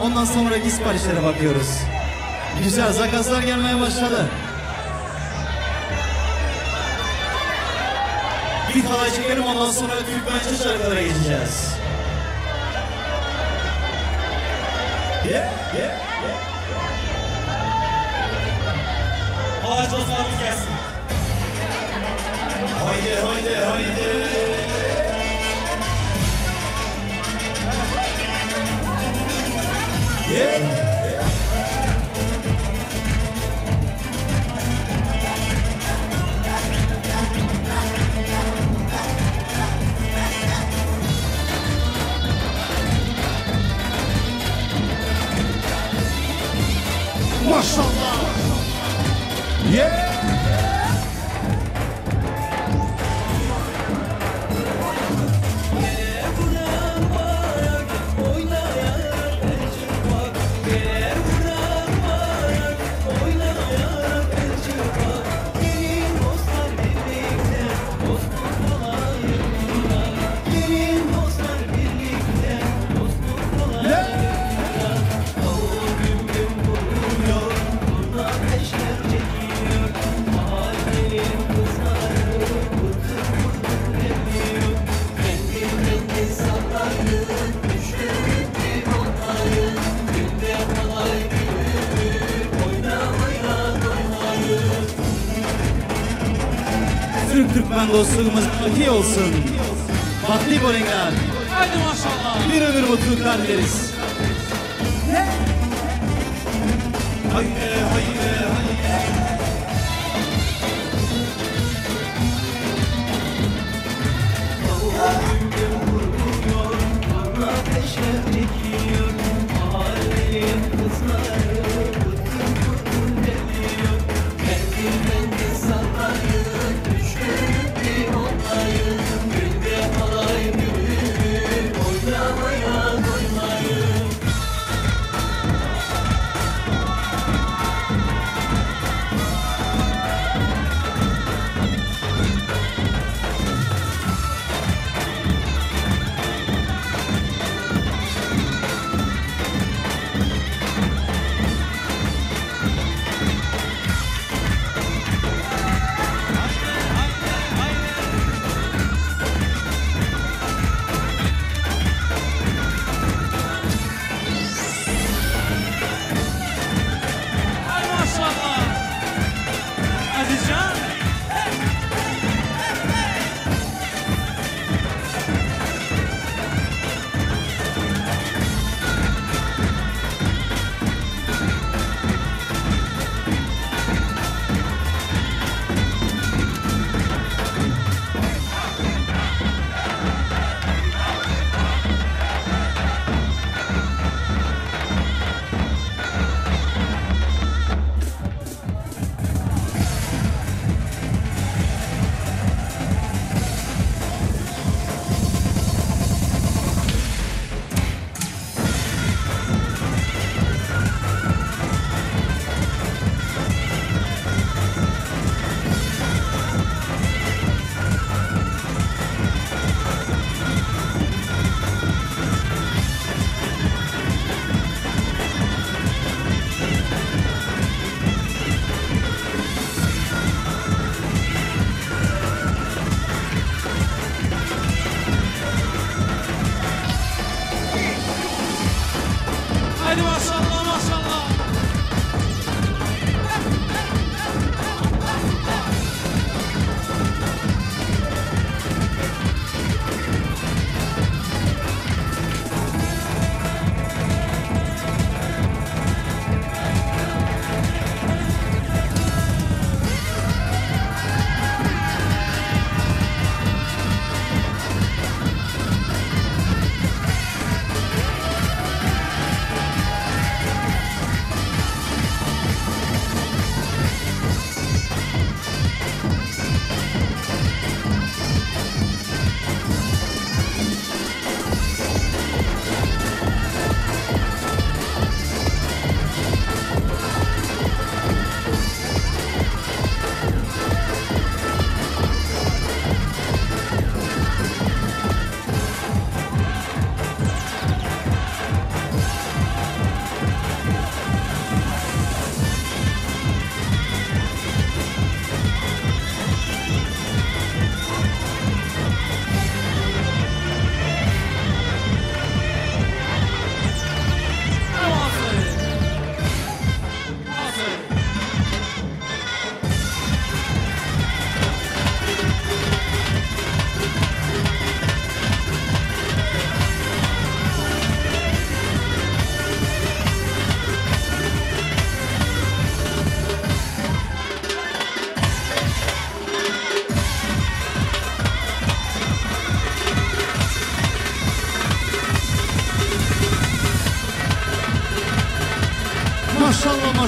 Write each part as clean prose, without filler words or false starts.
Ondan sonraki siparişlere bakıyoruz. Güzel, zakazlar gelmeye başladı. Bir halay çekelim, ondan sonra Türkmence şarkılara geçeceğiz. Halay dostlarımız gelsin. Haydi haydi haydi. Maşallah. Türkmen dostluğumuz iyi olsun. Fatih Bolingan. Haydi maşallah. Bir ömür mutluluklar dileriz. Haydi haydi haydi.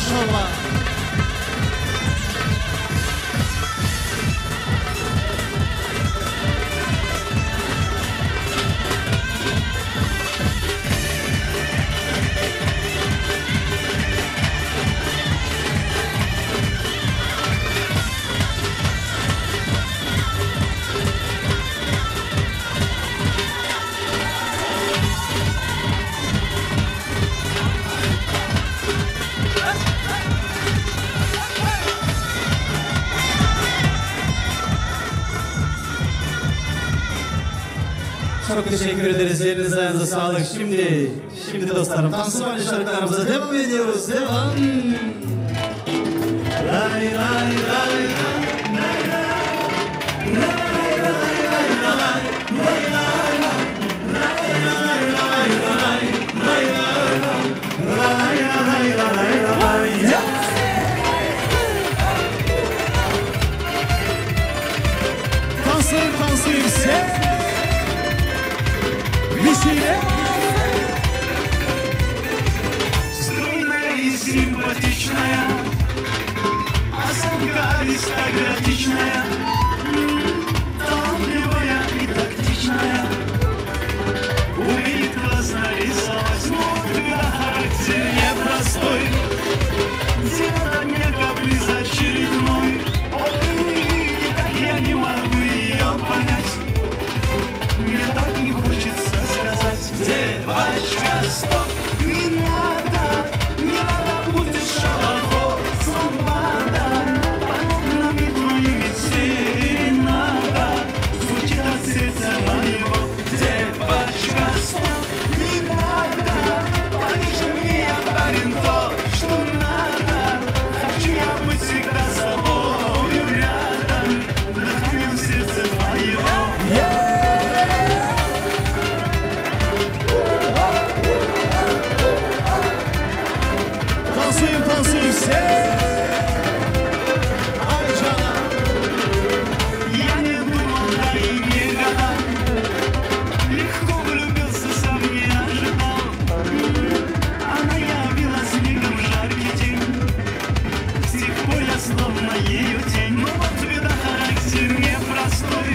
maşallah. Çok teşekkür ederiz. Elinize ayağınıza sağlık. Şimdi dostlarım Tansuvari şarkılarımıza devam ediyoruz. Devam. Lay lay lay Tansıyım sen. Стройная и симпатичная, осанка аристократичная, талантливая и тактичная, умеет классно рисовать, но когда характер непростой, дело не каприз очередной. Ой, никак я не могу ее понять. Мне так не хочется сказать: девочка, стоп, не надо, будет шалохо, свобода, подобными твоими серенада, звучит от сердца моего. Девочка, стоп, не надо, поверь мне, я парень, то, что надо, хочу я быть всегда с тобою рядом, дыханием сердца твоего. Tansıyım sen. Ay canım. Я не думал, да и не гадал, легко влюбился, сам не ожидал. Она явилась мигом в жаркий день, с тех пор я словно ее тень. Но вот беда, характер непростой,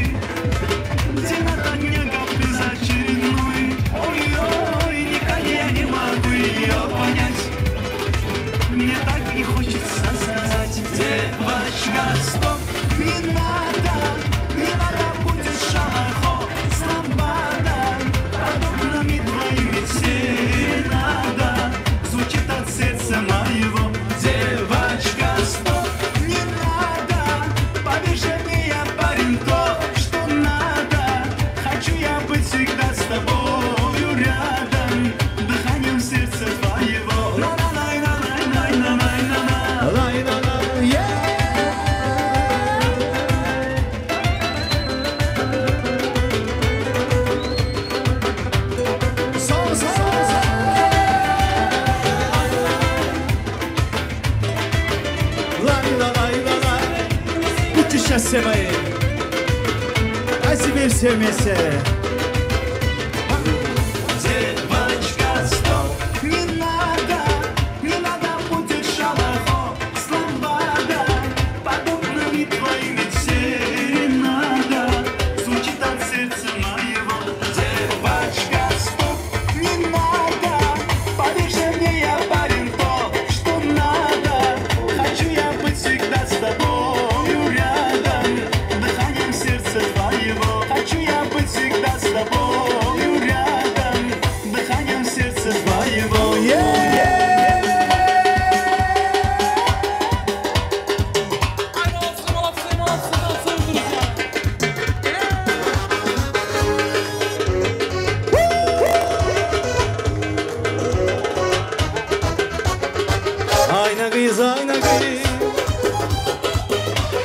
день ото дня каприз очередной. Ой-ой, никак я не могу ее понять. Мне так не хочется сказать: девочка, стоп, не надо, будет шалохо, свобода, подобными твоими серенада, звучит от сердца моего. Девочка, стоп, не надо, поверь мне, я парень, то, что надо, хочу я быть всегда с тобою рядом, дыханием сердца твоего. Lay la la, yeah. Sol. Lay la. Путешествие. А теперь все вместе. Девочка, стоп, не надо, будет шалохо, свобода, подобными твоими серенада, звучит от сердца моего. Девочка, стоп, не надо, поверь мне, я парень, то, что надо, хочу я быть всегда с тобою рядом, дыханием сердца твоего. Хочу я быть всегда с тобою рядом, дыханием сердца твоего. Молодцы, танцуем, друзья. Ayna kız,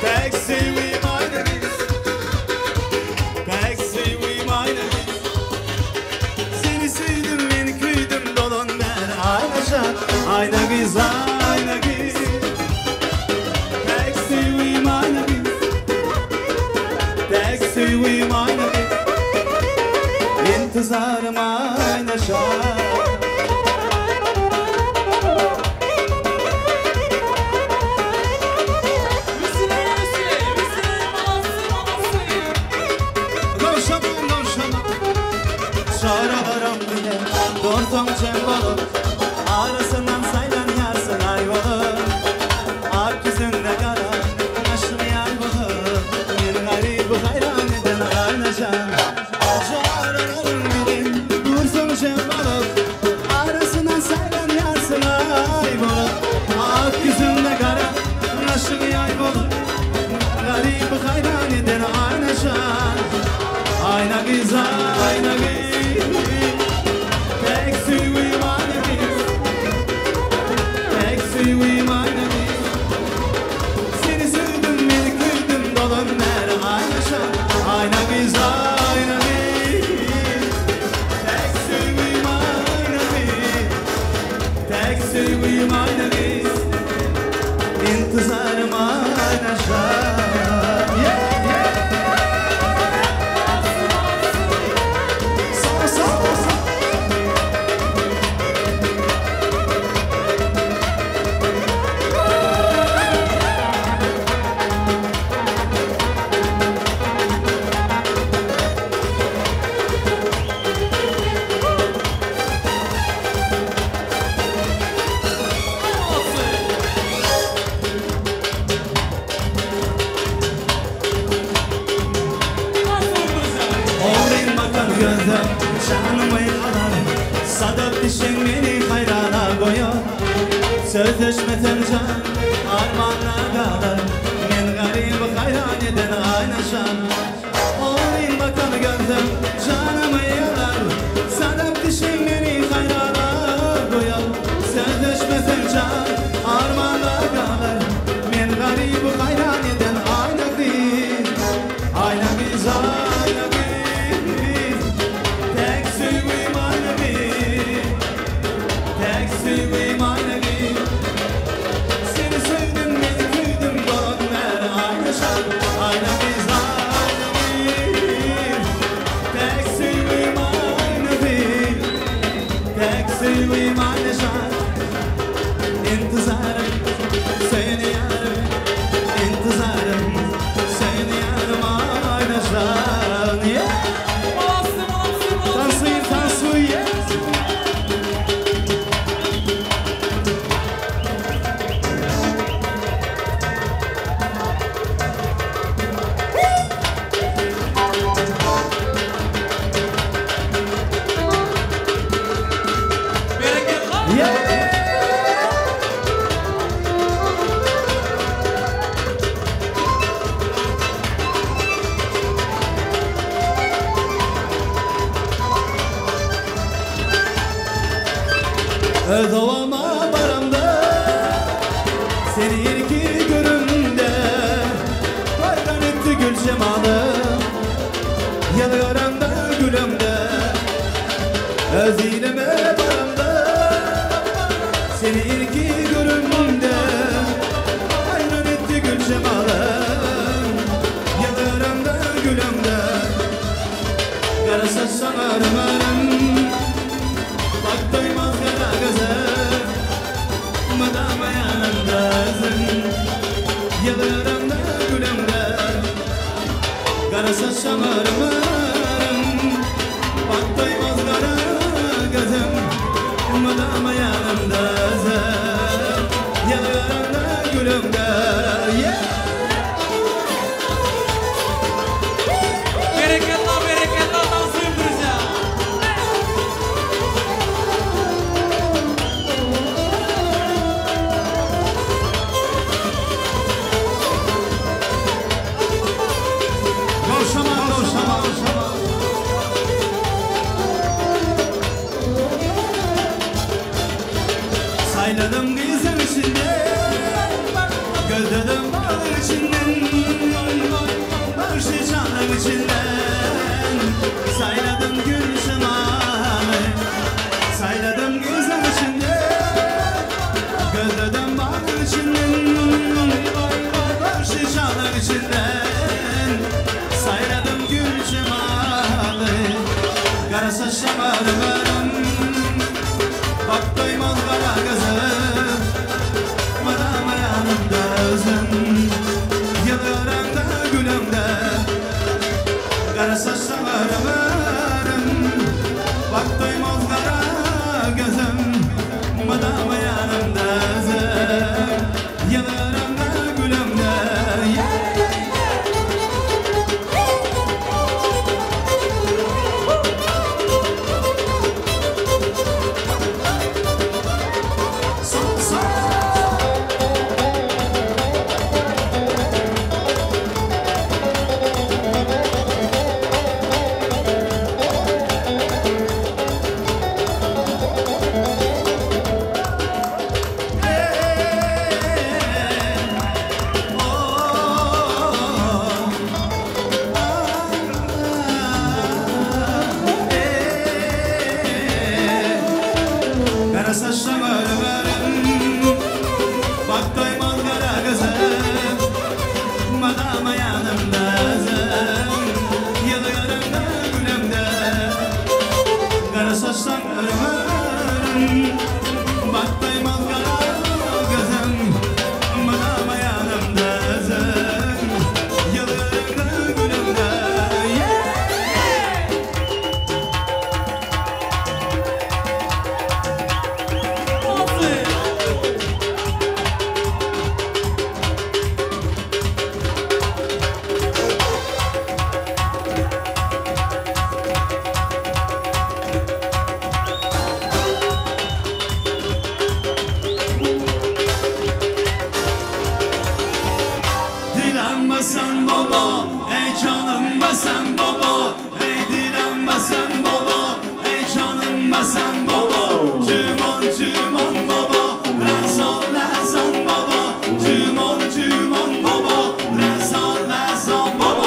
pek sevdiğim ayna kız, pek sevdiğim ayna kız. Seni sevdim, beni kıydım, dolun ben ayna kız, pek sevdiğim ayna kız, pek sevdiğim ayna kız. İntizarım ayna şah. Çağrılarım bile Dordum cem olup Arasından saylan yarsın ay olup Ak yüzünde kara Aşkı yay olup Bir garibi hayran eden aynacan Çağrılarım bile Dordum cem olup Arasından saylan yarsın ay olup Ak yüzünde kara Aşkı yay olup Garibi hayran eden aynacan Ayna güzel, ayna güzel Taxi we wanna be Taxi we wanna be Seni sürdüm, beni kırdım Dolun ver ayna şan Ayna güzel, ayna güzel Taxi we wanna be Taxi we wanna be İntizarım ayna şan Canımı yalan Sadık dişin beni hayrana koyuyor Sözleşme tercan Armanla kalır Men garibi hayran eden aynaşan Olayım bakanı gördüm Canımı yalan Sadık dişin beni hayrana koyuyor Sözleşme tercan Armanla kalır Men garibi hayran eden ayna bir Ayna güzel İntizarım seni yarım İntizarım seni yarım aynaşan Tansuyu tansuyu Özovama baramda Seni ilki görümde Bayran etti gül cemalım Yanıyorum da gülümde Özileme baramda Seni ilki görümde Bayran etti gül cemalım Yanıyorum da gülümde Kara saçsan arımarım Bak doymaz kara gözüm Madama yanındasın Yıllarım da gülümde Kara saçım arımarım Bak doymaz kara gözüm Madama yanındasın Yıllarım da gülümde Bereketler bereketler dansıyım bize. Sayladım gizem içinde Gözledim bağır içinden Barışı canım içinden Sayladım gül şemalı Sayladım gizem içinde Gözledim bağır içinden Barışı canım içinden Sayladım gül şemalı Kara saçım arımarım Bak doymaz kara gözüm Madama yanımda özüm Yıllarım da gülümde Kara saçlarım dilenmesen baba, ey dilenmesen baba, ey canınmasan baba, cümon baba, rezan baba, cümon baba, rezan baba.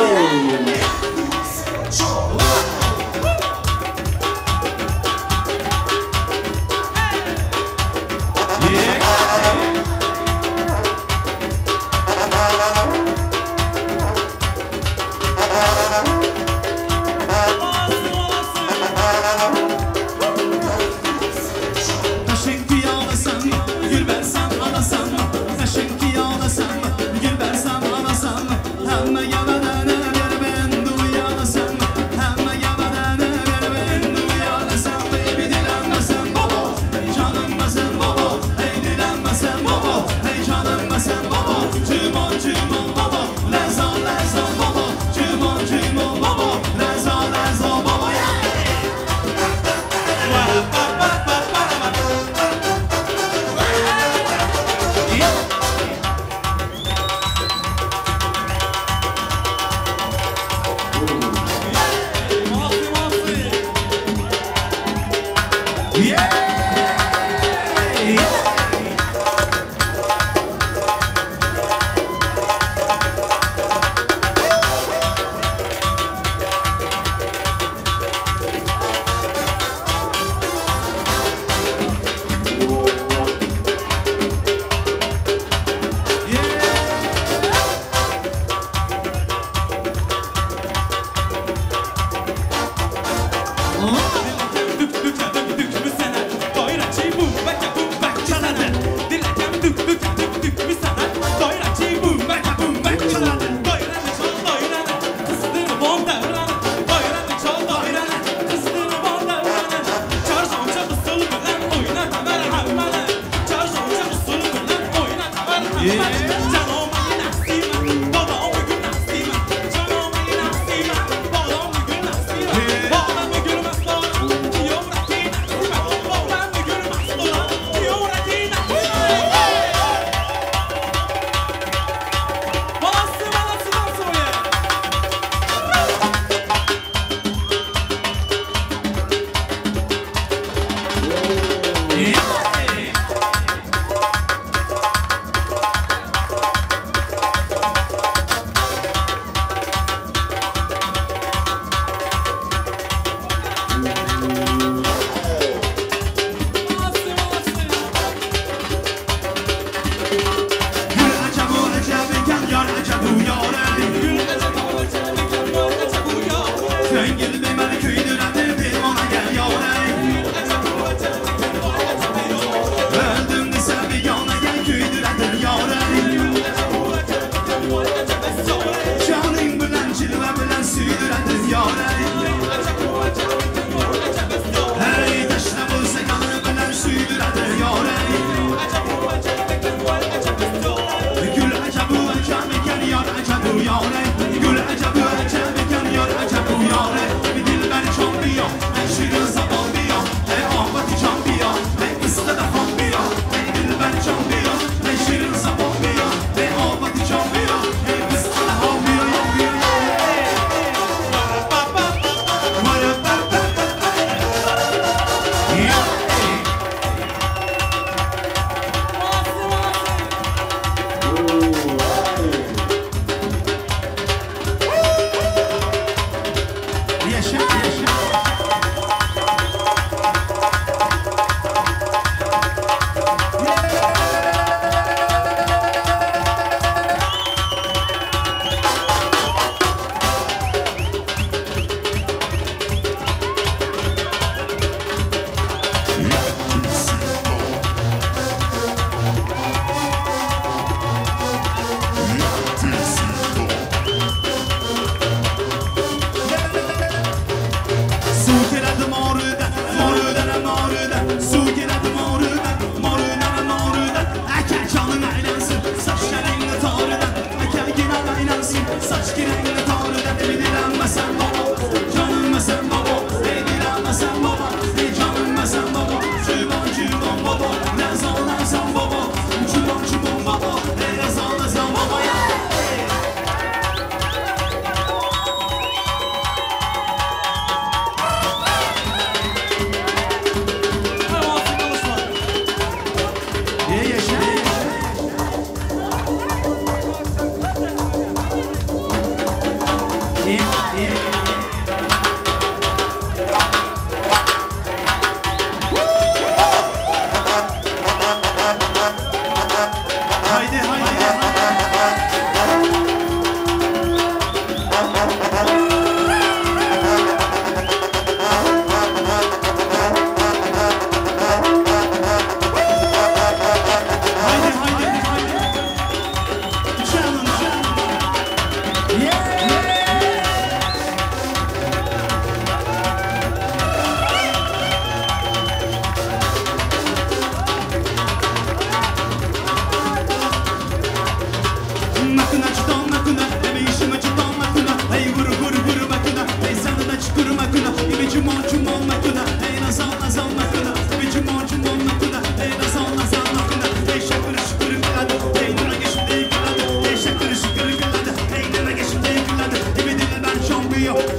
Gül acaba acaba kan yar acaba yare, bir dilber çok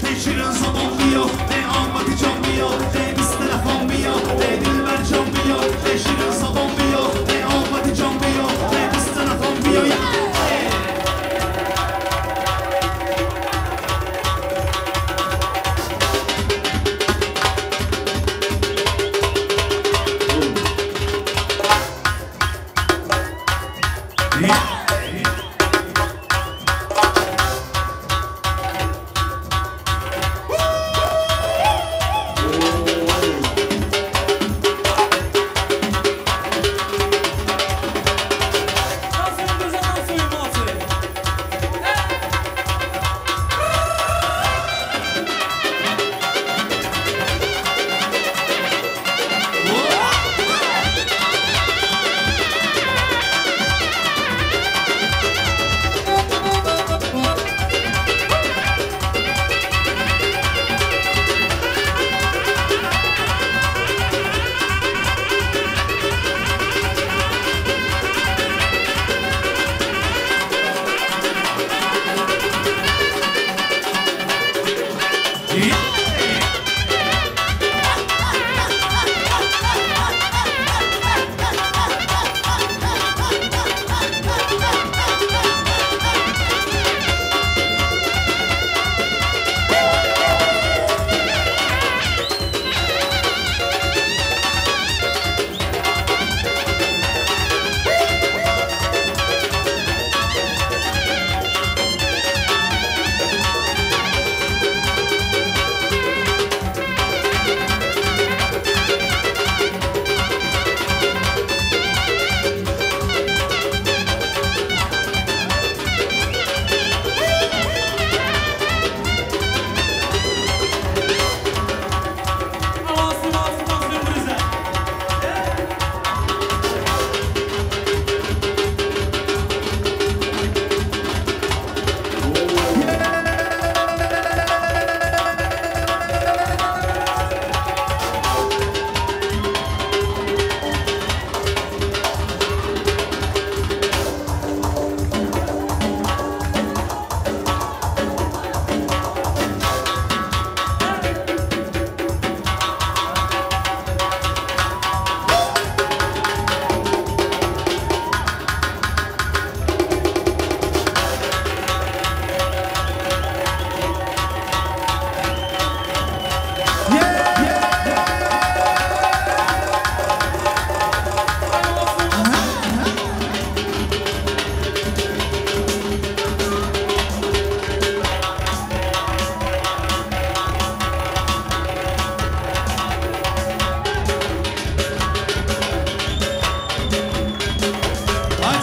Ne şirin sabun mu yok, ne anlatacağım mı yok, ne biz telefon mu yok, ne dilbercan mı yok, ne şirin sabun mu yok, ne anlatacağım mı yok, ne biz telefon mu yok.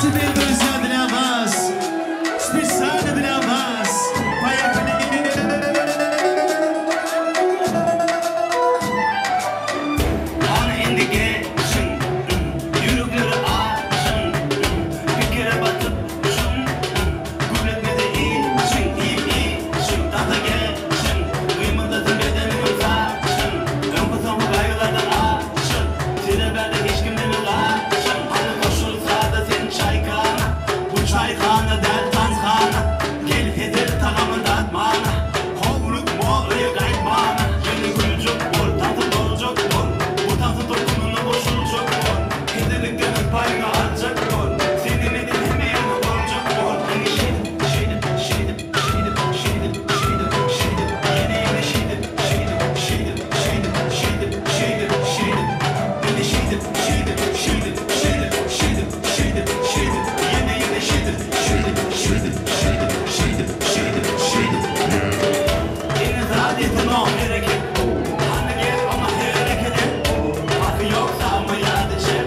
Теперь, друзья, для вас, специально для вас, поехали! Bana indi geçin, yürükleri açın, bir kere batıp şun, gülletmede için, için, tahta geçin, kıyımındasın bedenimin saçın, ön kutumu kaygılardan açın, tire hiç kimden ulaşın, hani koşul sağda sen çaykana, bu çaykana del tanzhana, gel hedir tagamın datmana, hovruk moğraya kaymana, yeni gülcük bol, tatlı dolcuk bol, bu tatlı dokununu boşulacak bol, hediliklerin payını alacak bol, senin edin hemen olacak bol, hani şeydim, yeni yeni şeydim, yeni yeni şeydim, Deniz adetin o hareket, hani gel ama harekete, hakkı yoksa ama yadıcı,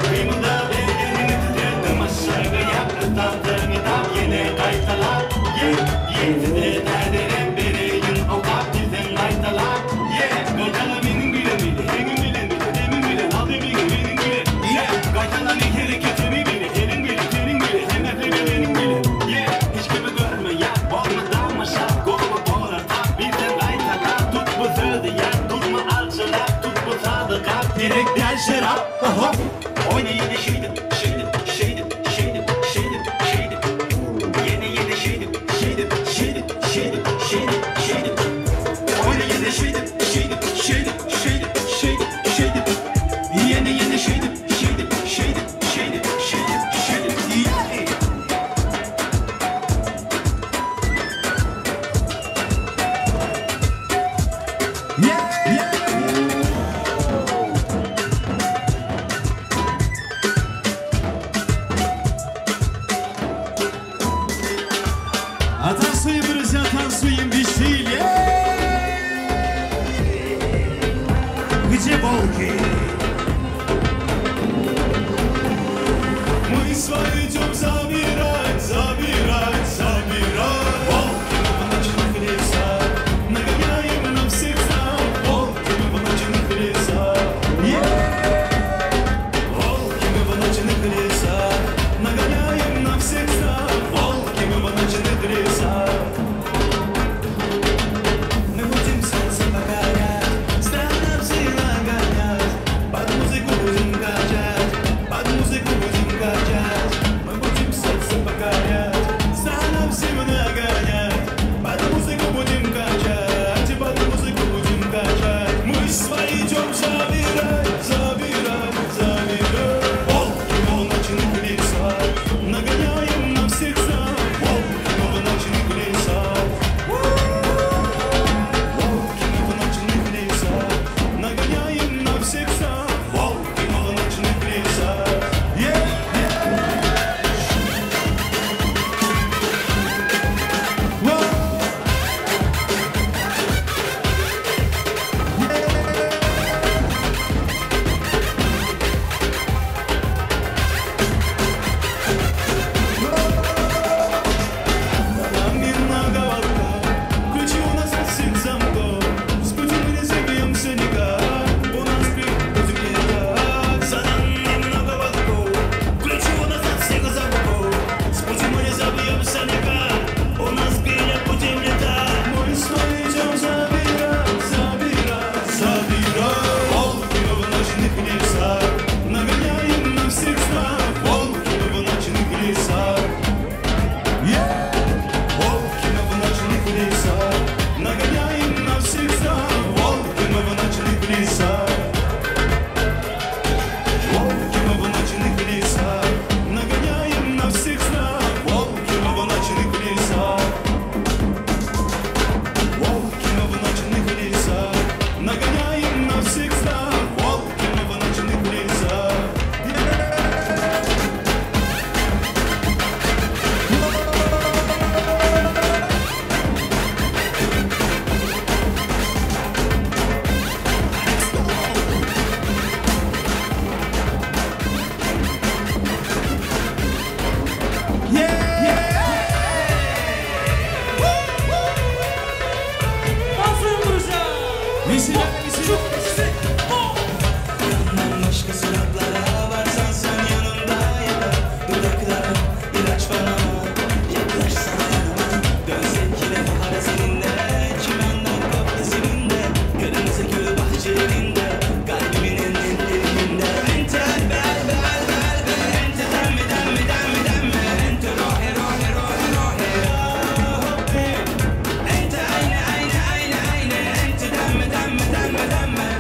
kıymında bedenini titredim aşağıya yaptı tahtını tam yine kaytalar, yedi derderim bereyin o kap bizden kaytalar, kaytalar benim bilen bile, senin bilen bile, demin bilen, al demin benim bile, kaytalar ne hareketimi bile, senin bile, hemefleri benim bile, hiç kimi görme ya, olmadan maşa, koluma boğlar tap, bizden kaytalar, tut bu sözü ya, durma alçılar, tut bu sadıka, direkt gel şerap, oyna yine şeydim, yeni yeni şeydim, Atansuyum Rusya, atansuyum Vişilye. Где волки? Мы свои идем забирать, забирать, забирать. Волки мы в ночных лесах, нагоняем на всех нам. Волки мы в ночных лесах. Волки мы в ночных лесах, нагоняем на всех нам. Волки мы в ночных лесах. Мы будем солнце покорять, странам сила гонять. Под музыку будем качать, под музыку будем качать. Мы будем солнце покорять, странам сила гонять. Под музыку будем качать, под музыку будем качать. Мы свои идем забирать, забирать, забирать. Волки мы в ночных лесах, нагоняем на всех нам. Волки мы в ночных лесах. Волки мы в ночных лесах, нагоняем на всех нам. Волки мы в ночных лесах. Там много волка, ключи у нас от всех замков. С пути мы не забьемся никак, у нас придут летать. За нами много волков, ключи у нас от всех замков. С пути мы не забьемся никак, у нас вперед будем летать. Мы снова идем забирать, забирать, забирать. Волки мы в ночных лесах, нагоняем на всех снах. Волки мы в ночных лесах. Волки мы в ночных лесах, нагоняем на всех снах. Волки мы в ночных лесах. Волки мы в ночных лесах, нагоняем на всех снах. Волки мы в ночных лесах. Волки мы в ночных лесах, нагоняем на всех снах. Волки мы в ночных лесах. Danslayın Rusya. Vişilye, vişilye. Yandan başka sıratlara varsan sen yanımda yeter. Dudaklara ilaç bana, yaklaşsana yanıma. Dönsek yine bahara seninle, çimenden koptu seninle. Kırmızı gül bahçelerinde, kalbimin en derininde. Ente bel bel bel bel, ente demmi demmi demmi demmi. Ente rohe rohe rohe rohe. Ente ayne ayne ayne ayne, ente demmi demmi demmi demmi.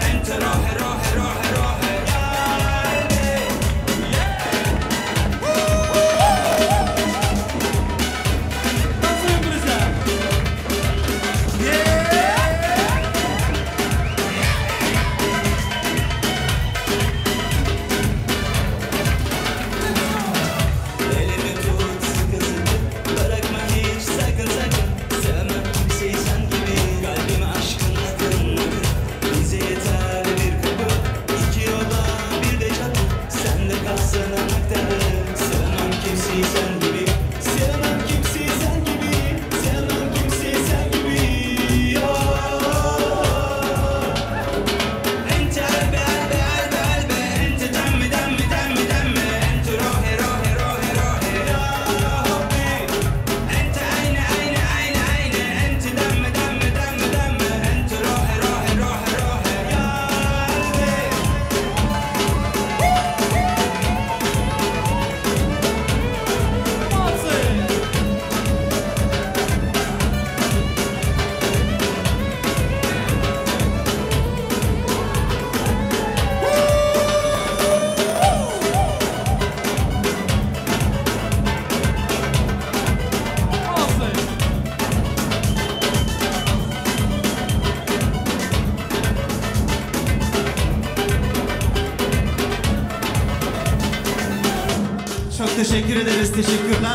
teşekkür ederiz. Teşekkürler.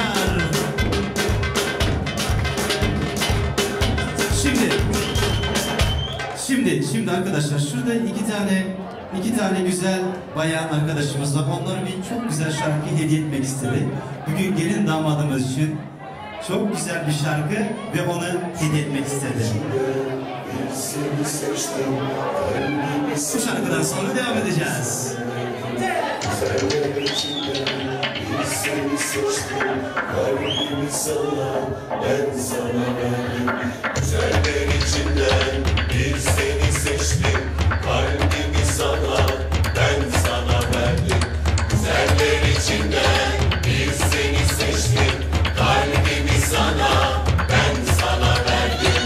Şimdi arkadaşlar şurada iki tane güzel bayan arkadaşımız var. Onlara bir çok güzel şarkı hediye etmek istedi. Bugün gelin damadımız için çok güzel bir şarkı ve onu hediye etmek istedi. Bu şarkıdan sonra devam edeceğiz. Seni seçtim, kalbimi sana, ben sana verdim. Güzeller içinden bir seni seçtim, kalbimi sana, ben sana verdim. Güzeller içinden bir seni seçtim, kalbimi sana, ben sana verdim.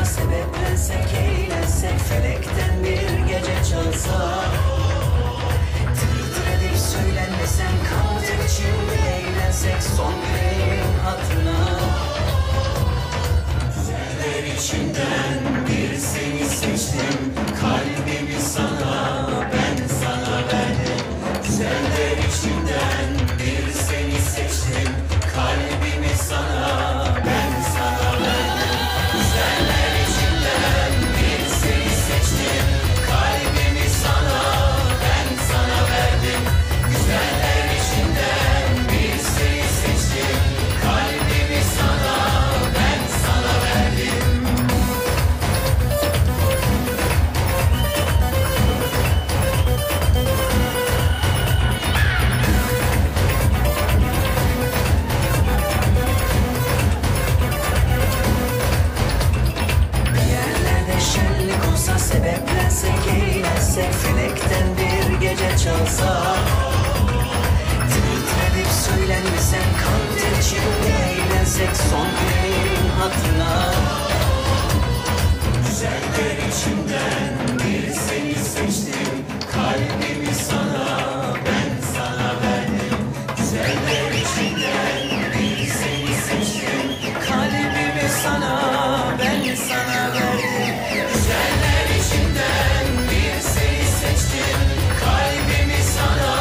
Sebeplensek, eğlensek, felekten bir gece çalsa, tır edip söylenmesen, kanter içinde eğlensek, son yüreğimin hatırına. Güzeller içinden bir seni seçtim, kalbimi sana, ben sana verdim. Güzeller içinden bir seni seçtim, kalbimi sana, ben sana verdim. Güzeller içinden bir seni seçtim, kalbimi sana, ben sana verdim. Güzeller içinden bir seni seçtim, kalbimi sana, ben sana verdim. Sebeplensek, eğlensek, felekten bir gece çalsa, titredip söylenmesen, kanter içinde eğlensek, son yüreğimin hatırına. Güzeller içinden bir seni seçtim, kalbimi sana, ben sana verdim. Güzeller içinden bir seni seçtim, kalbimi sana, ben sana verdim. Güzeller içinden bir seni seçtim, kalbimi sana,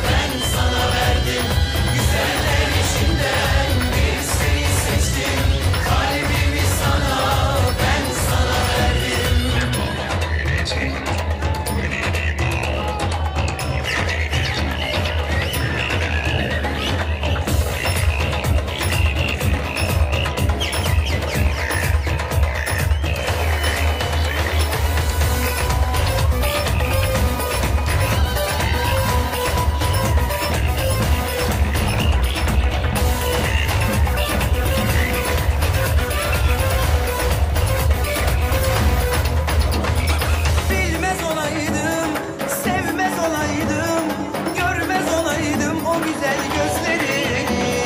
ben sana verdim. Güzeller içinden bir seni seçtim, kalbimi sana, ben sana verdim. Bilmez olaydım, sevmez olaydım, görmez olaydım o güzel gözlerini.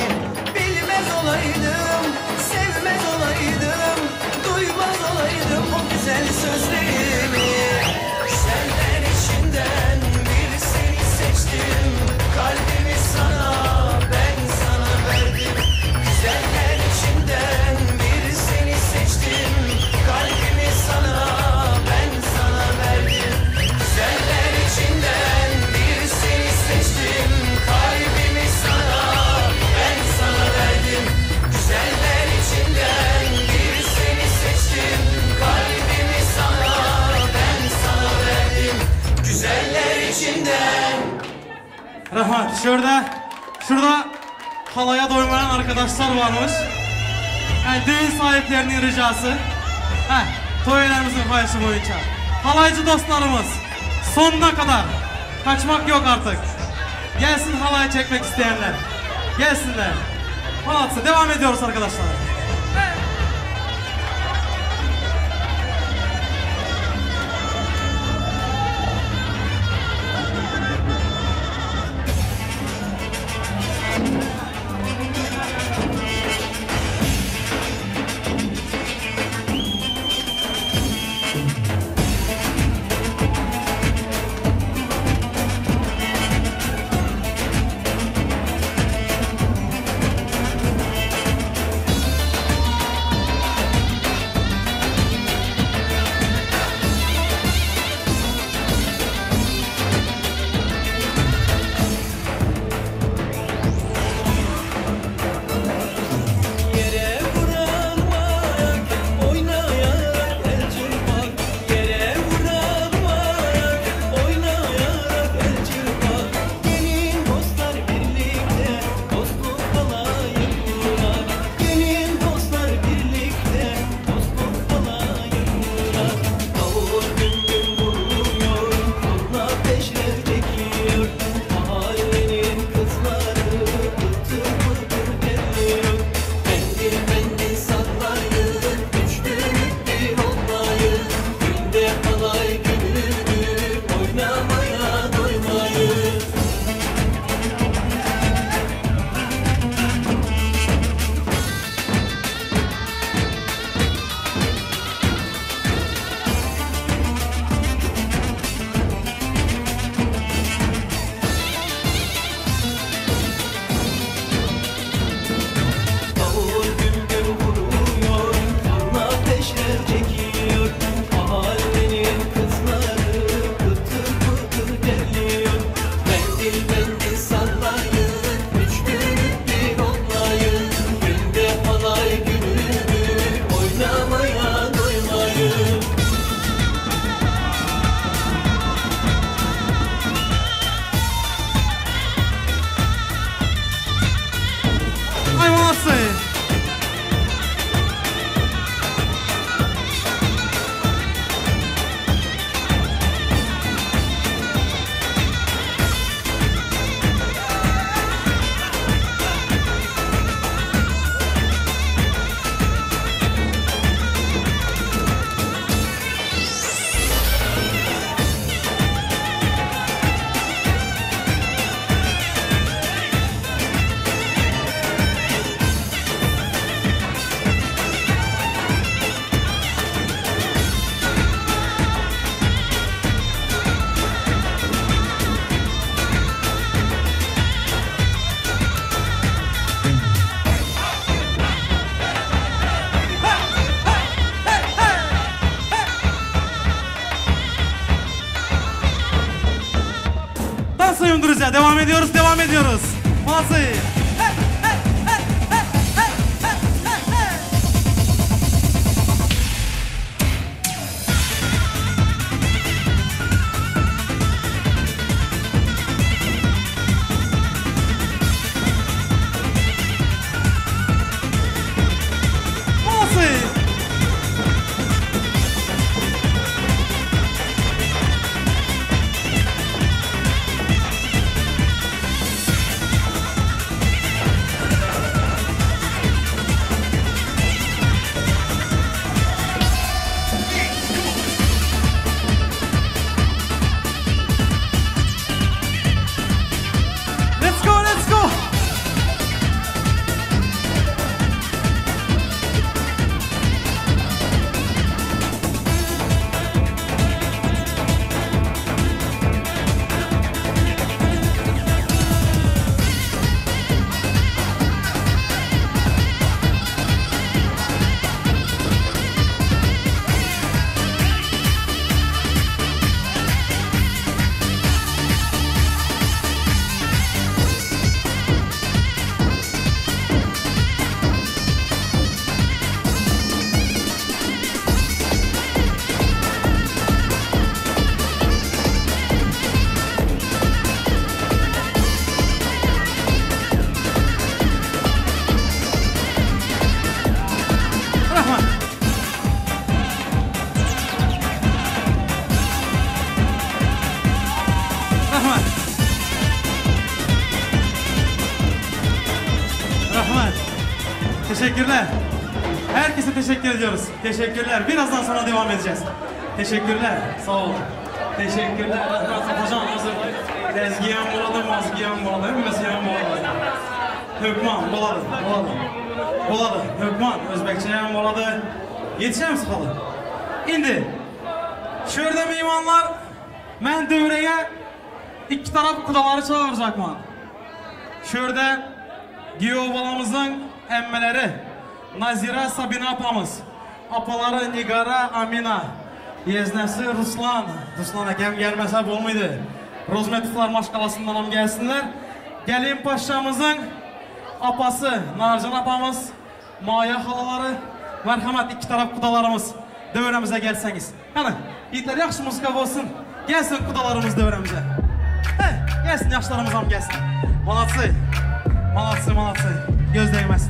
Bilmez olaydım, sevmez olaydım, duymaz olaydım o güzel sözlerini. Güzeller içinden bir seni seçtim, kalbimi sana, ben sana verdim. Güzeller içinden bir seni seçtim, kalbimi sana, ben sana verdim. Güzeller içinden bir seni seçtim, kalbimi sana, ben sana verdim. Güzeller içinden bir seni seçtim, kalbimi sana, ben sana verdim. Güzeller içinden. Rahmat, şurada halaya doymayan arkadaşlar varmış. Yani düğün sahiplerinin ricası. Toylarımızın payışı boyunca. Halaycı dostlarımız sonuna kadar kaçmak yok artık. Gelsin halay çekmek isteyenler. Gelsinler. Halatsı devam ediyoruz arkadaşlar. devam ediyoruz, devam ediyoruz. Mazı. Teşekkürler. Herkese teşekkür ediyoruz. Teşekkürler. Birazdan sonra devam edeceğiz. Teşekkürler. Sağ olun. Teşekkürler. Hocam hazır. Lezgiyen boladı, mazgiyen boladı. Hemmesiyen boladı. Hökman boladı. Boladı. Hökman. Özbekçeyen boladı. Yetişen sıkalı. İndi. Şurada meyvanlar. Ben dövreye iki taraf kudaları çağıracakman. Şurada Giyo balamızın emmeleri Nazira Sabina apamız, apaları Nigara Amina, yeznesi Ruslan hakem gelmese olmaydı. Rozmetovlar maşkalasından ham gelsinler. Gelin paşamızın apası Narcan apamız, Maya halaları, merhamet iki taraf kudalarımız dövremize gelseniz. Hani yiğitler yaxşı müzika olsun, gelsin kudalarımız dövremize. Gelsin yaşlarımız ham gelsin. Malatsı. Göz değmez.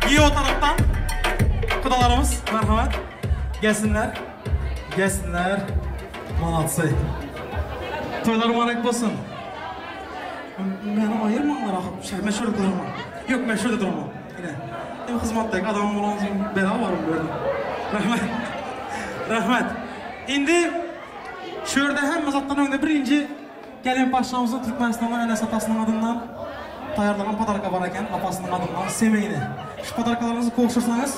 İyi o taraftan kudalarımız merhamet gelsinler. Malatsı. Toylar mübarek olsun. Benim ayırmanlar meşhur durma. Yok meşhur durma. Yine hizmetteki adamım olan bela varım böyle. Rahmet. İndi şurada hem zattan önünde birinci gelin paşamızın Türkmenistan'dan Enes atasının adından tayarlanan padarka var eken apasının adından Semeyni. Şu padarkalarınızı kovuşursanız,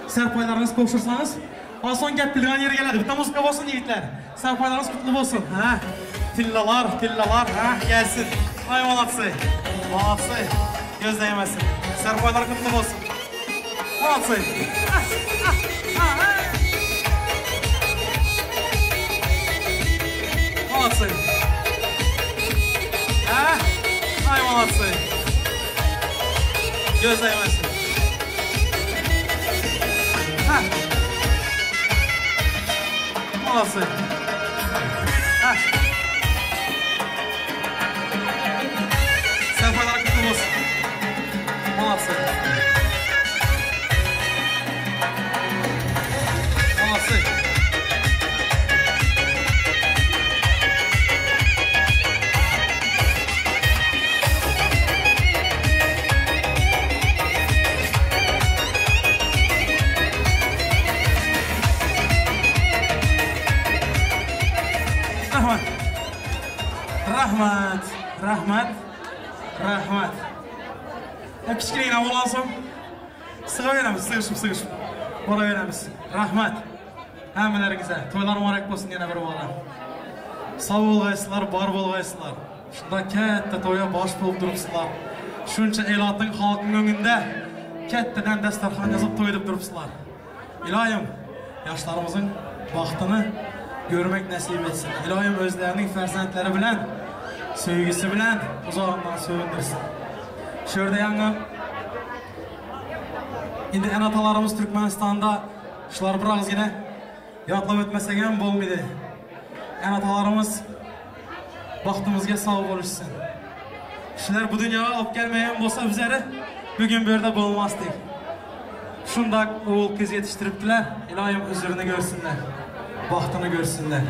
serpaylarınızı kovuşursanız o son gep bildiğin yeri geledi. Bir de müzika olsun yiğitler. Serpaylarınız kutlu olsun. Tillalar. Gelsin. Ay malatsı. Göz değmesin. Serpaylar kutlu olsun. Malatsı. Malatsı. Ay malatsı. Göz değmesin. Malatsı. Serpaylar kutlu olsun. Malatsı. Rahmat. Hep kichkina olansam sig'a beramiz, sig'ishib. Boraveramiz. Rahmat. Hammalaringizga to'ylar muborak bo'lsin yana bir bora. Sog' bo'lgaysizlar, bor bo'lgaysizlar. Shunda katta to'yga bosh bo'lib turibsizlar. Shuncha elotning xalqning o'ngida kattadan dasturxon yozib to'y deb turibsizlar. İlahim, yaşlarımızın vaxtını görmek nasip etsin. İlahim özlerinin farzandları bilen, sevgisi bilen uzağından söndürsün. Şurada yanı, indi en atalarımız Türkmenistan'da şular biraz yine yatlab etmesegen bolmaydı. En atalarımız vaxtımızga sağ oluşsun. Şular bu dünyaya alıp gelmeyen bolsa bizleri bugün böyle bulmazdık. Şundak oğul kız yetiştiriptiler, İlahim özürünü görsünler, vaxtını görsünler.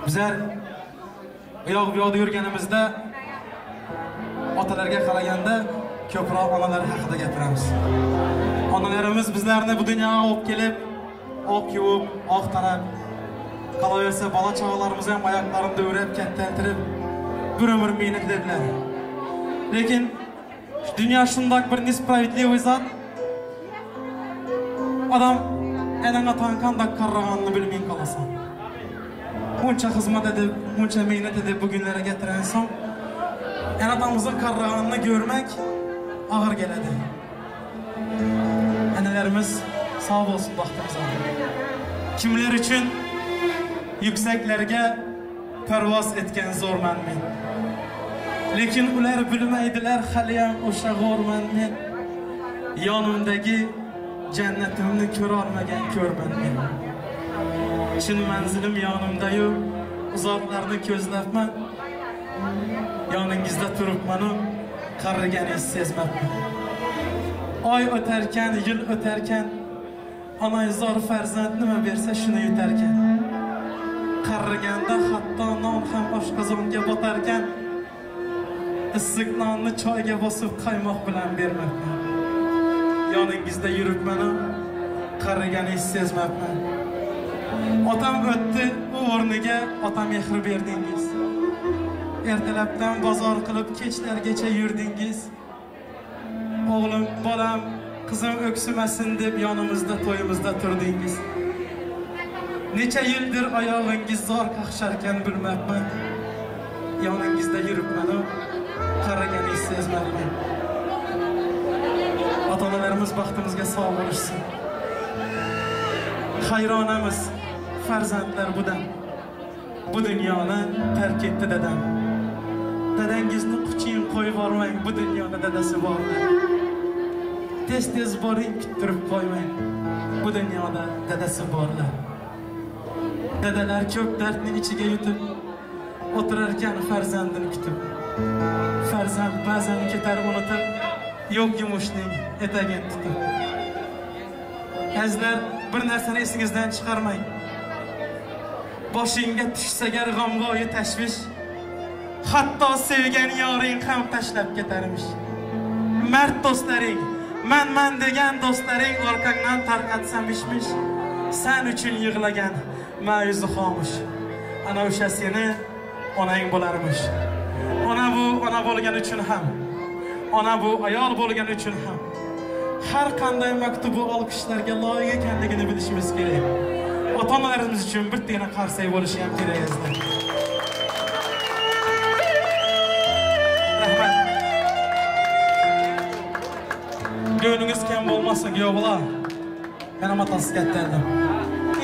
Bizler uyoq bu yoqda yurganimizda otalarga qaraganda ko'proq onalar haqida gapiramiz. Onalarimiz bizlarni bu dunyoga olib kelib, oq yuvib, oq tarab, qolaversa bola chaqalarimiz ham oyoqlarini o'rab, kattaltirib, bir umr mehnat dedilar. Lekin dunyo shundoq bir nespravitliy zot. Adam eline atan qanday qarag'anini bilmay qolasan. Buncha xizmat edib, buncha mehnat edib bugünlere getiren son, anatamızın qarag'anini görmek ağır geledi. Analarimiz sağ olsun baxtımıza. Kimler için yükseklerge pervaz etken zorman men. Lekin ular bilmaydilar haliyam o'sha g'orman men. Yonimdagi cennetimni ko'rolmagan ko'rman men. Chin manzilim yonimda-yu, uzoqlarni ko'zlabman. Yoningizda turibman-u, qarriganingizni sezmabman. Oy o'tarkan, yil o'tarkan, onayzor farzand nima bersa shuni yutarkan. Qarriganda hatto non ham oshqozonga botarkan, issiq nonni choyga bosib qaymoq bilan bermabman. Yoningizda yuribman-u, qarriganingizni sezmabman. Otam o'tdi, u o'rniga ota mehri berdingiz. Ertalabdan bozor qilib kechlargacha yurdingiz. Oğlum, bolam, qizim öksümesin deb yonimizda to'yimizda turdingiz. Necha yildir oyog'ingiz zor qaqsharkan bilmabman. Yoningizda yuribman-u, qarriganingizni sezmabman. Ota-onalarimiz baxtimizga sog' bo'lishsin. Hayronamiz, farzandlar budan. Bu dunyoni tark etdi dadam. Dadangizni quching qo'yib bormang, bu dunyoda dadasi borlar. Tez-tez boring, kuttirib qo'ymang. Bu dunyoda dadasi borlar. Dadalar ko'p dardning ichiga yutib o'tirar ekan farzandini kutib. Farzand ba'zan ketar unutib, yo'q yumushning etagini tutib. Azizlar, bir narsani esingizdan chiqarmang. Boshingga tushsa gar g'amgo'yi tashvish, hatto sevgan yoring ham tashlab ketarmish. Mard do'stlaring, man degan do'stlaring orqangdan tarqatsam ishmish. Sen uchun yig'lagan ma'yuzi xomush. Ana o'sha seni onang bo'larmish. Ona bu ona bo'lgan uchun ham, ona bu ayol bo'lgan uchun ham har qanday maktubu olqishlarga loyiq ekanligini bilishimiz kerak. Ota-onalarimiz uchun bir tena qarsak bo'lishi ham kerak azizlar. Rahmat. Gönlünüz kim olmasın yo'qlar. Meni matasiz kattalardim.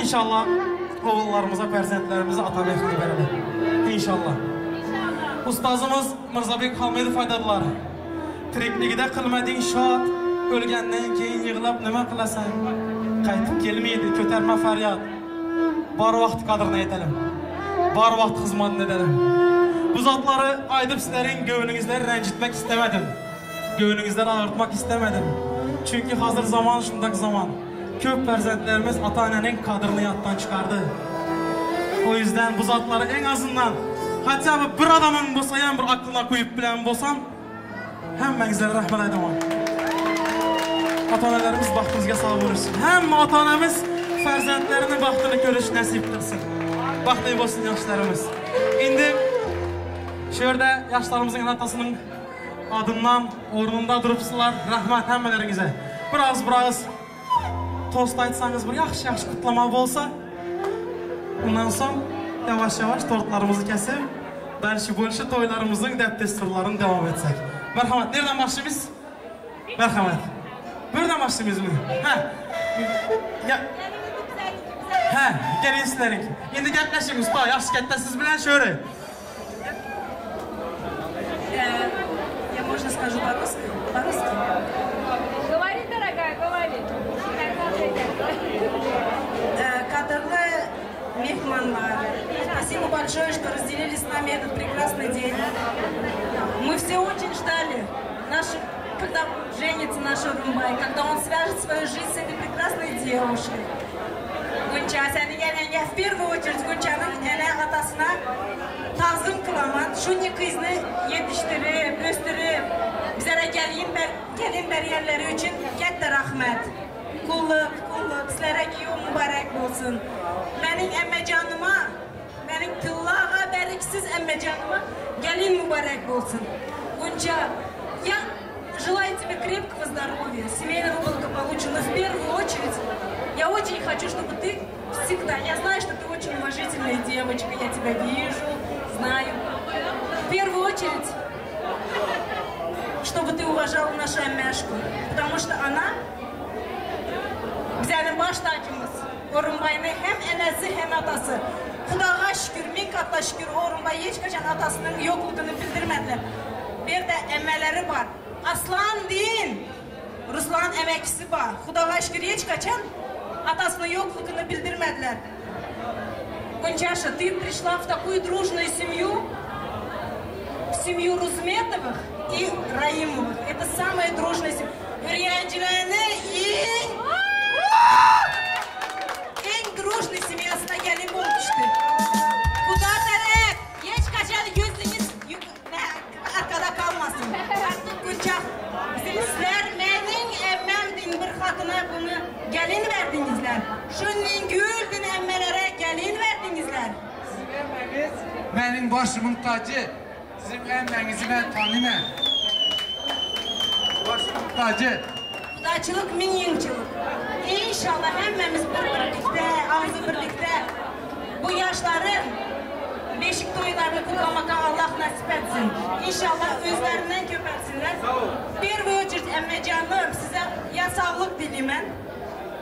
İnşallah oğullarımıza, farzandlarimize ata mehrini beradi. İnşallah. Ustozimiz Mirzabek Xolmedov aytadilar. Tirikligida qilmading shod, o'lgandan keyin yig'lab nima qilasan? Qaytib kelmaydi ko'tarma faryod. Bor vaqt qadrini aytalim. Bor vaqt xizmatini edelim. Bu zotları aytıp sizlerin göğününüzleri rencitmek istemedim. Göğününüzleri ağırtmak istemedim. Çünkü hazır zaman şundak zaman. Köp farzandlarımız ata-onaning kadrini yattan çıkardı. O yüzden bu zatları en azından hatta bir adamın bolsa ham bir aklına koyup bilen bolsam hemmengizlere rahmet aytaman. Ata-onalarımız baxtimizga sağ bo'lsin. Hamma ata-onamiz farzandlarini baxtini ko'rish nasib qilsin. Baxtli bo'lsin yoshlarimiz. Endi şu yerda yoshlarımızın atasının adından o'rnida turibsizlar. Rahmat hammalaringizga. Biroz tost aytsangiz bir yaxshi qutlama bo'lsa, undan so'ng yavaş tortlarımızı kesip belki bo'lishi to'ylarimizning dasturlarini devam etsak. Merhamet. Nereden başlayacağız? Merhamet. Buradan başlayacağız mı? Ha. Ha, gelin sizlerin. Şimdi gaplaşın usta, yaxşı katta siz bilen şöyle. Я, можно скажу по-русски? По-русски? Говори, дорогая, говори. Кадрлы мехманлар, спасибо большое, что разделили с нами этот прекрасный день. Мы все очень ждали, когда женится наш Орунбай, когда он свяжет свою жизнь с этой прекрасной девушкой. Гунча, я в первую очередь Гунчаның атасына tazım kılaman, şunun kızını yetiştirip, östürüp, bizlere gelin beriyerleri için katta rahmet. Kulluk, sizlere yol mübarek olsun. Benim emmecanıma, benim tıllağa beriksiz emmecanıma gelin mübarek olsun. Гунча, я желаю тебе крепкого здоровья, семейного благополучия, но в первую очередь я очень хочу, чтобы ты всегда, я знаю, что ты очень уважительная девочка, я тебя вижу, знаю. В первую очередь, чтобы ты уважала нашу Амяшку, потому что она bizlerin baş tacımız. Orunbay'ın hem enesi hem atası. Xudağa şükür, min katla şükür Orunbay hiç kaçan atasının yokluğunu bildirmediler. Bir de emmeleri var. Aslan deyin. Ruslan emekisi var. Xudağa şükür hiç kaçan atasının yokluğunu bildirmediler. Гунчаша, ты пришла в такую дружную семью, в семью Рузметовых и Раимовых. Это самая дружная семья. En дружной семьясына gelin olmuştu. Kuda taraf, hiç kaçan gözünüz arkada kalmasın. Gülçak, sizler benim emmemdin bir hatına bunu gelin verdinizler. Şunun güldün emmelere gelin verdinizler. Benim başımın tacı, sizin emmenizi ben tanımam. Başımın tacı. Kudaçılık min yılçılık. İnşallah hemmemiz birlikte, ağzı birlikte bu yaşların beşik toylarını kutlamaka Allah nasip etsin. İnşallah özlerinden köpersinler. Bir vücut emmecanım size ya sağlık dileyim.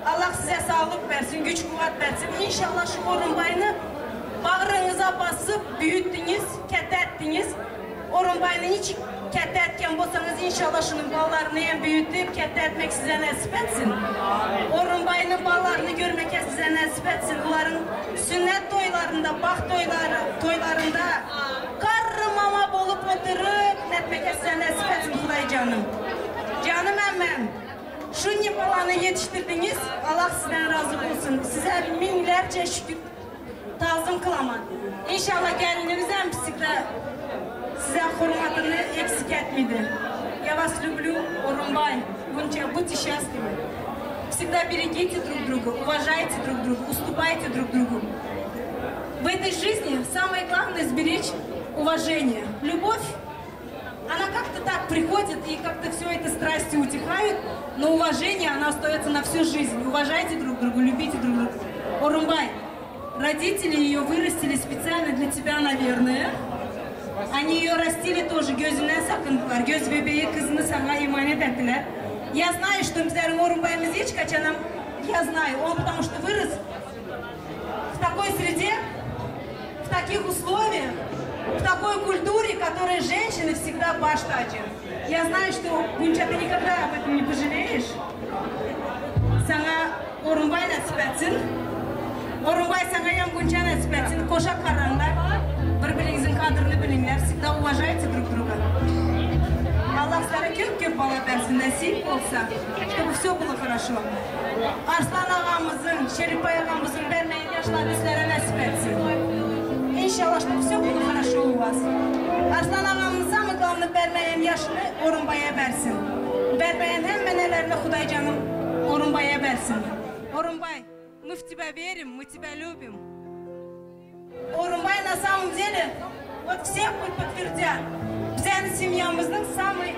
Allah size sağlık versin, güç kuvvet versin. İnşallah şu Orunbay'ını bağrınıza basıp büyüttünüz, kettettiniz. Orunbay'ını hiç kette etken bolsanız inşallah şunun ballarını hem büyütüp kette etmek size nasip etsin. Orunbay'ın ballarını görmek size nasip etsin. Bunların sünnet toylarında, bak toylarında karı mama bolup oturup etmek size nasip etsin Kuday canım. Canım emmem, şunun balanı yetiştirdiniz, Allah sizden razı olsun. Size binlerce şükür tazım kılaman. İnşallah gelinimiz hem psikle size hürmetini eksik etmedi. Я вас люблю, Орунбай. Гунча, будьте счастливы. Всегда берегите друг друга, уважайте друг друга, уступайте друг другу. В этой жизни самое главное сберечь уважение. Любовь, она как-то так приходит, и как-то все это страсти утихают, но уважение, оно остается на всю жизнь. Уважайте друг друга, любите друг друга. Орунбай, родители ее вырастили специально для тебя, наверное. Они ее растили тоже, gözünden sakındılar. Göz bebeği kızını sana emanet ettiler. Я знаю, что bizlerin Orunbay'ımız hiç kaçanım. Я знаю, он потому что вырос в такой среде, в таких условиях, в такой культуре, которой женщины всегда баш тачи. Я знаю, что, Гунча, ты никогда об этом не пожалеешь. Sana Orunbay nasip etsin. Orunbay sana hem Гунча nasip etsin. Koşa karanlar. Birbirinizin kadrini bilinler. Всегда уважайте друг друга. Allah sana köp bala versin, nasip olsa, чтобы все было хорошо. Arslan ağamızın, Şerifay ağamızın vermeyen yaşları sizlere nasip etsin. İnşallah, чтобы все было хорошо у вас. Arslan ağamız самый главный vermeyen yaşını Orunbay'a versin. Vermeyen hem menelerine Kuday canım Orunbay'a versin. Орунбай, мы в тебя верим, мы тебя любим. Орунбай на самом деле, вот все подтвердят, вся семьямыздың самый,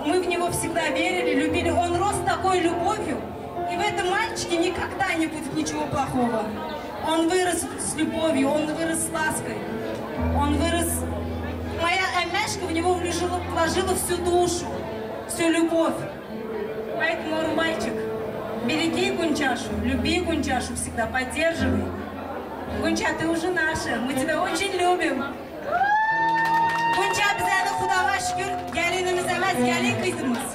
мы в него всегда верили, любили, он рос такой любовью, и в этом мальчике никогда не будет ничего плохого. Он вырос с любовью, он вырос с лаской, он вырос, моя Амяшка в него вложила всю душу, всю любовь. Поэтому, Орунбайчик, Береги Гунчашу, люби Гунчашу всегда, поддерживай. Гунча, ты уже наша, мы тебя очень любим. Гунча, bizani Xudoga shukr, gelinimiz emas, gelin kızımız.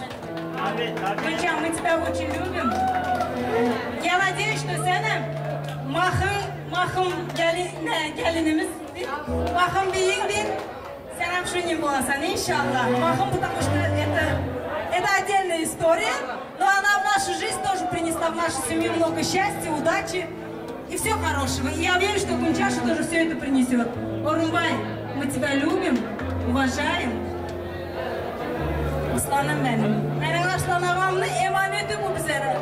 Гунча, мы тебя очень любим. Я надеюсь, что sen mahım gelinimiz, mahım beyindir. Sen hem şunun bolasın inşallah. Mahım, потому что это отдельная история, но она в нашу жизнь тоже принесла в нашу семью много счастья, удачи и всего хорошего. И я верю, что Гунчаша тоже все это принесет. Орунбай, мы тебя любим, уважаем. Aslanım benim. Benim aslan ağamın emaneti bu bize.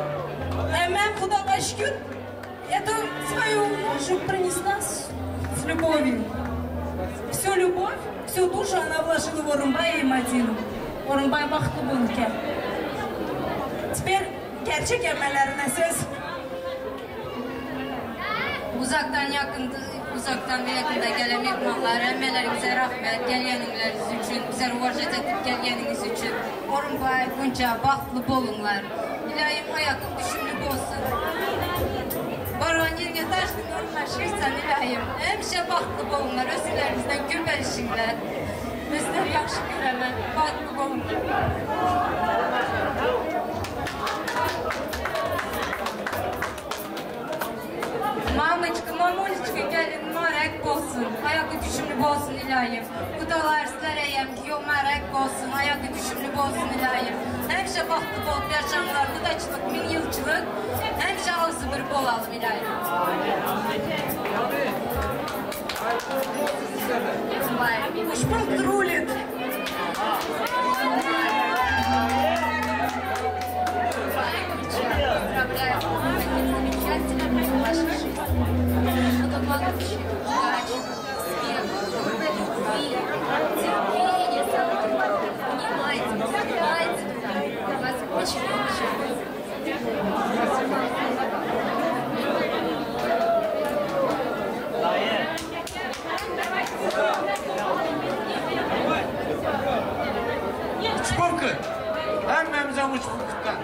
Hemen Xudoga şükür, эту свою душу принесла с любовью. Всю любовь, всю душу она вложила в Орунбая и Мадину. Orunbay baktı bu ülke. Теперь gerçek emellerine söz. Uzaktan ve yakında gelen mehmanlar, emmelerimize rahmet, gelgeniniz için, bize rüvajet edip gelgeniniz için. Orunbay, Gunca, bahtlı bolunlar. İlahim hayatın düşünlük olsun. Baran yerine taşlı görmüşürsen ilahim. Hemşe bahtlı bolunlar, özürlerimizden gülberişinler. Bizler yaxşı görəmən, bahtlı bolun. Mamıçkı, mamulçkı gəlin, marək olsun, ayağı düşümlü olsun ilahim. Qudalar sizlərəyəm ki, yox marək olsun, ayağı düşümlü olsun ilahim. Həmşə bahtlı bol yaşamlar, qudacılıq, min yılçılıq, həmşə ağzı bir bol alım ilahim. Шпунт рулит. Uçbunku. Hemmemizden uçbunkuttan.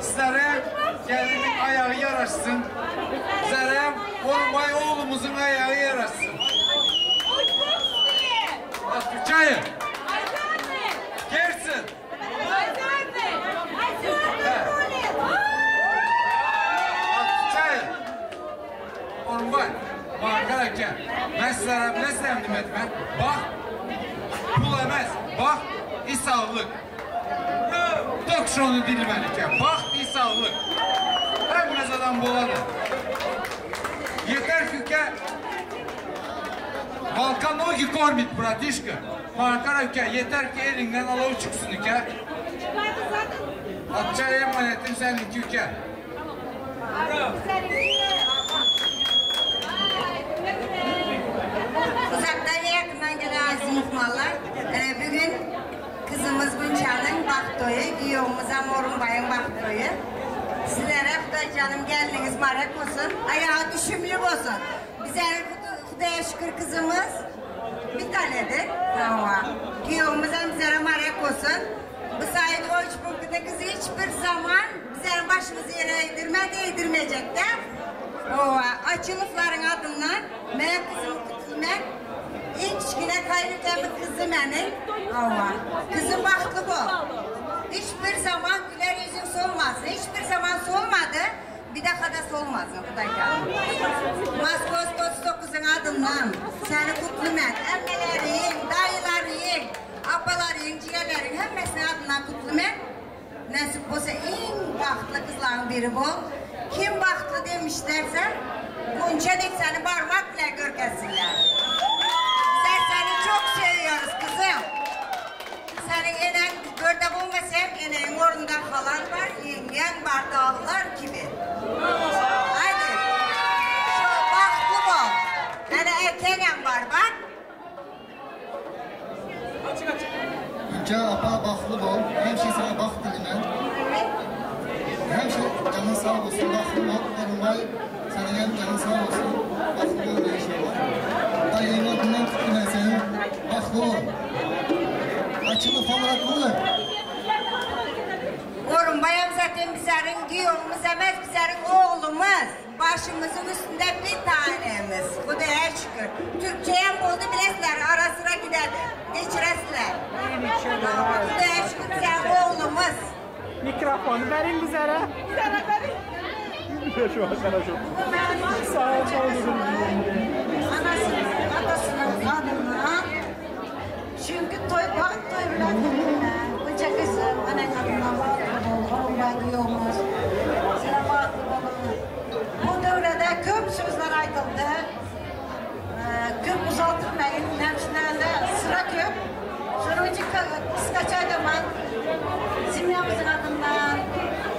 Sizlere gelinin ayağı yaraşsın. Sizlere Orunbay oğlumuzun ayağı yaraşsın. Çayı. Gelsin. Çayı. Orunbay. Bakarken. Ben sizlere ne sevdim etmem. Bak. Pul emez. Bak. İsavlık. Tokşonu dilmenike. Bak İsavlık. Hemmez adam boladı. Yeter ki Volkanologi kормит, братишка. Markara yeter ki elinden alav çıksın ike. Atçaya emanetim seninki ike. Uzaktan ve yakından gelen aziz muhmallar, bugün kızımız Gunça'nın baktoyu, Giyom'umuzun Orunbay'ın baktoyu. Sizlere Xuday canım geliniz marek olsun, ayağı düşümlü olsun. Bize Xudaya şükür kızımız bir tanedir. Giyom'umuzun bize marek olsun. Bu sayede o üç punktada kızı hiçbir zaman bize başımızı yere eğdirmeyecek de. Açılıfların adından ben kızım kutlumen en küçükine kaynıkemli kızım benim. Kızım bahtlı bu. Hiçbir zaman güler yüzün solmasın. Hiçbir zaman solmadı. Bir dakika da solmasın. Maskos 39'un adından seni kutlumen. Emmelerin, dayıların, abaların, ciğerlerin hepsinin adından kutlumen. Nasip olsa en bahtlı kızların biri bu. Kim bahtlı demişlerse Gunca dik seni parmakla görkesinler. Bizler seni çok seviyoruz kızım. Senin enen görde bulmasam enenin orunda falan var, yengen bardağlılar gibi. Haydi. Şu bahtlı bol. Yani erkeğen var bak. Gunca apa bahtlı bol. Hem şey sana baht dilimden. Hem şey canın sağ olsun, bahtlı bol. Orunbay senin hem canın sağ olsun. Bahtlı bol diye şey var. Dayının adından tuttum senin. Bahtlı bol. Açılı famıraklı. Orunbayam zaten bizlerin giyomuz emez, bizlerin oğlumuz. Başımızın üstünde bir tanemiz. Bu da her şükür. Türkçeyem oldu bilesler, ara sıra giderdi. Geçiresler. Bu da her şükür bizlerin oğlumuz. Mikrofonu verin bizlere. Bizlere verin. Şu an sana çok. Sağ ol. Anasının, atasının adına. Çünkü toyulan koca kızım, annen adından baklı olun, ben giyomuz. Sana baklı olun. Bu devrede köp sözler aydıldı. Köp uzatırmayın, hemşinlerinde sıra köp. Sonra önce kıskaçaydım ben. Zimyamızın adından,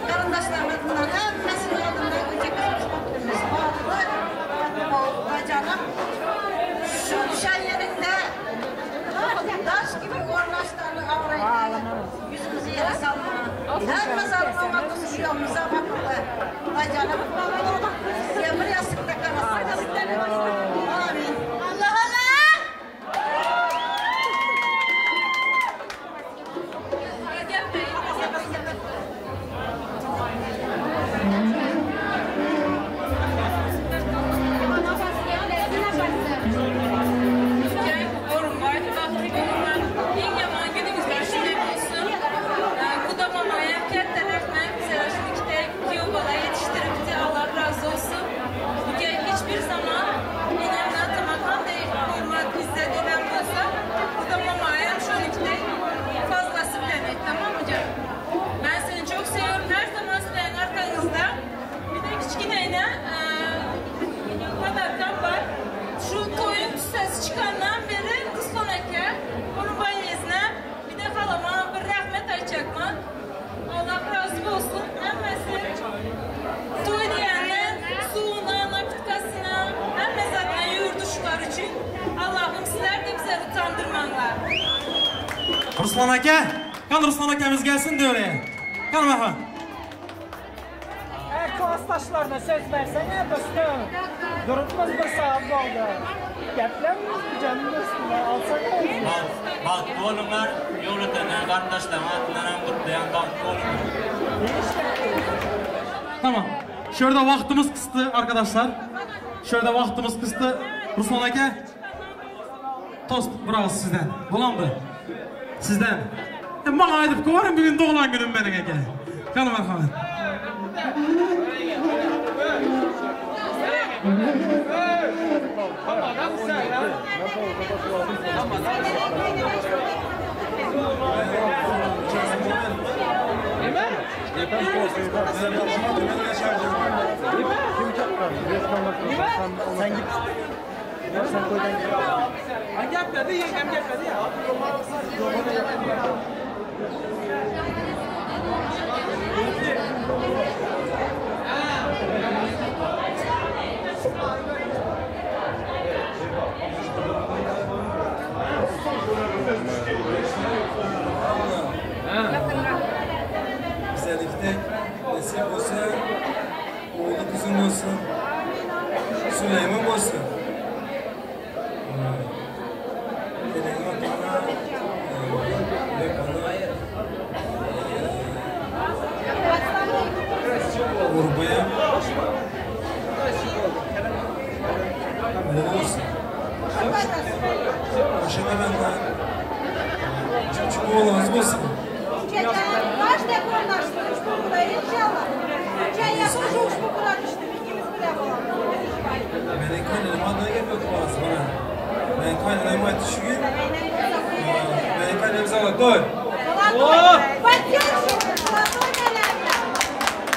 karındaşların adından, hemmesinin adından önce kızımız baklı. Baklı canım. Şu düşen yerinde taş gibi ornaşlarını avraydı. Yüzümüzü yere salma. Her mazalma tutuşuyormuza bakıldı. Ay canım. Yağmur yastıkta karası. Amin. Allah Allah. Ruslan aka, kan Ruslan akamiz gelsin de oraya. Kan bakalım. Klastaşlarına söz versene dostum. Durutmaz bir saat oldu. Geplenmiz mi canım dostum? Alsana olsun. Baktı oğlumlar, yol ötenler, kardeşler, atlanan kutlayan baktı oğlumlar. Tamam. Şurada vaktimiz kısıtlı arkadaşlar. Şurada vaktimiz kısıtlı. Ruslan aka. Tost bravo sizden. Bulandı. Sizden. Bana aydıp kovarım bugün doğulan günüm benim aka. Kanım merhamet. Sen git. Sen koydan git. Hangi yapmadı? Yengem yapmadı ya. Güzellikte nasip olsa, oğlu kızım olsun, Süleyman olsun. Benim adına ve bana Urbaya ne olsun? Başına benden küçük oğlanız olsun. Kaç dekorlaştırmış bu burayı inşallah. Çay yapmış uç bu buraya düştü. İkimiz bile bulalım. Benim kaynanam adına gelmiyordu bazı bana. Benim kaynanam ayet düşüyor. Benim kaynanam zala doy. Batıyor şimdi. Batıyor neler.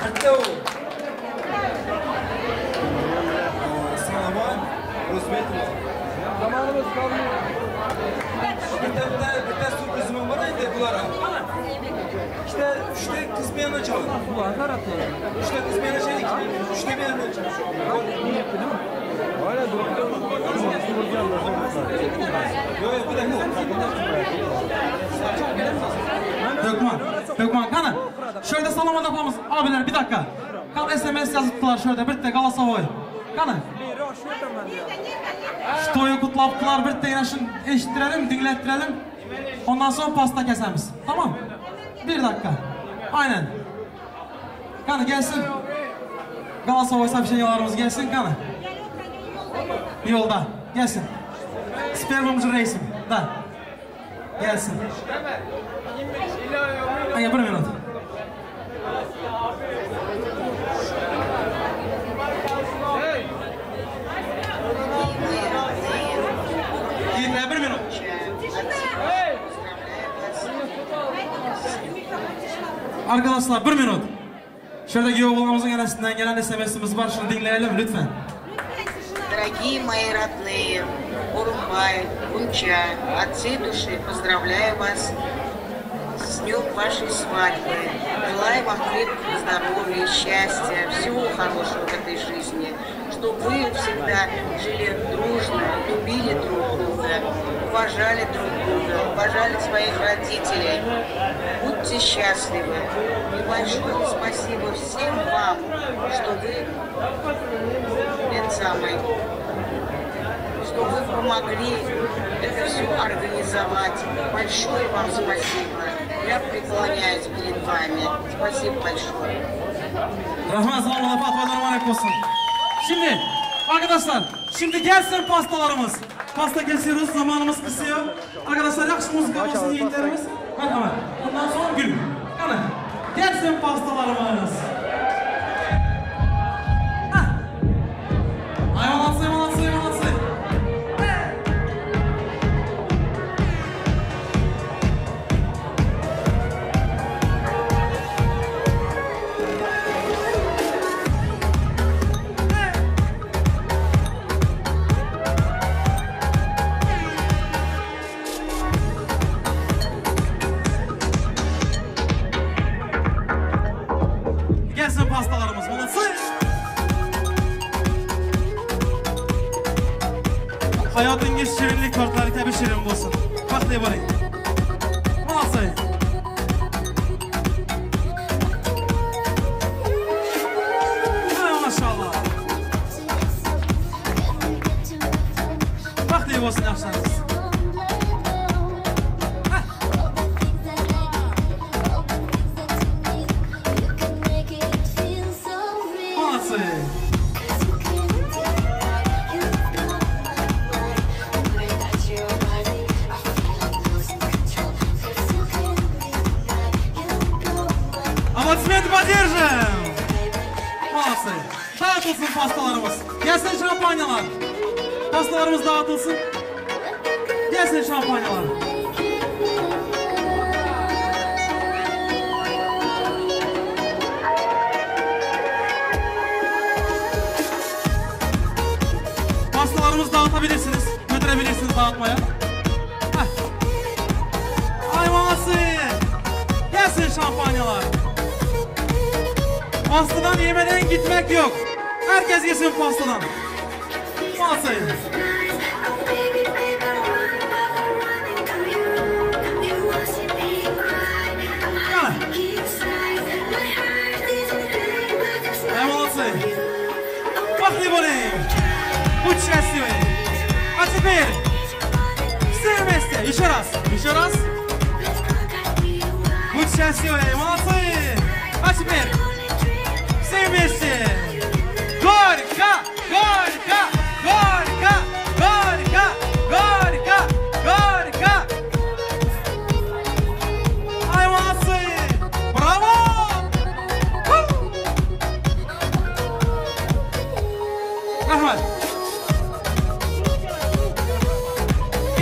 Hatta o. Salaman. Rozbetler. Zamanımız kalmıyor. Bir de sürprizim var neydi bunlara? İşte kız bir yana çalın. Kulağlar atıyor. İşte kız bir yana şey, işte bir yana çalın. İyi yaptı değil mi? Hala durdu. Yok bu da ne? Dökman, kana. Şöyle salamat yapmamız. Abiler bir dakika. Kan SMS yazıttılar şöyle, bir de Galasavoy. Kana. Şu toyu kutlaptılar, bir de yine şunu eşittirelim, dinlettirelim. Ondan sonra pasta keseriz. Tamam. Bir dakika. Aynen. Kanı gelsin. Galatasaray Sabşenyalarımız gelsin kanı. Yolda. Gelsin. Spermamcı reisim. Da. Gelsin. Hadi bir minut. Yiğitler bir minut. Arkadaşlar bir minut. Şuradaki yollarımızın arasından gelen SMS'imiz var. Şunu dinleyelim lütfen. Дорогие мои родные, Урумбай, Кунча, от всей души поздравляю вас с днем вашей свадьбы. Желаю вам крепкого здоровья, счастья, всего хорошего в этой жизни. Чтобы вы всегда жили дружно, любили друг друга, уважали друг друга, уважали своих родителей. Будьте счастливы. И большое спасибо всем вам, что вы что вы помогли это все организовать. Большое вам спасибо. Я преклоняюсь перед вами. Спасибо большое. Rahman sağolun, fatvalar mübarek olsun. Şimdi arkadaşlar, şimdi gelsin pastalarımız. Pasta kesiyoruz, zamanımız kısıyor. Arkadaşlar yakış müzik olsun yiğitlerimiz. Hadi hemen. Ondan sonra gül. Yani gelsin pastalarımız. Hayvanatsı. Gelsin pastalarımız. Manatsı. Hayatınız şirinlik kartları tabi şirin olsun. Bak diye barayım. Nasıl? Maşallah. Bak diye olsun yapsanız. Nasıl? Аплодисменты поддержим! Молодцы! Dağıtılsın pastalarımız. Gelsin şampanyalar. Pastalarımız dağıtılsın. Gelsin şampanyalar. Pastalarımızı dağıtabilirsiniz. Götürebilirsiniz dağıtmaya. Ay молодцы! Gelsin şampanyalar. Pastadan yemeden gitmek yok. Herkes yesin pastadan. Masayı. Молодцы. Пахни более. Будь счастливы. А теперь все вместе. Еще раз. Еще раз. Будь счастливы. Молодцы. А теперь все вместе. Горько, горько, горько, горько, горько, горько. Ай, молодцы. Браво. Rahmat.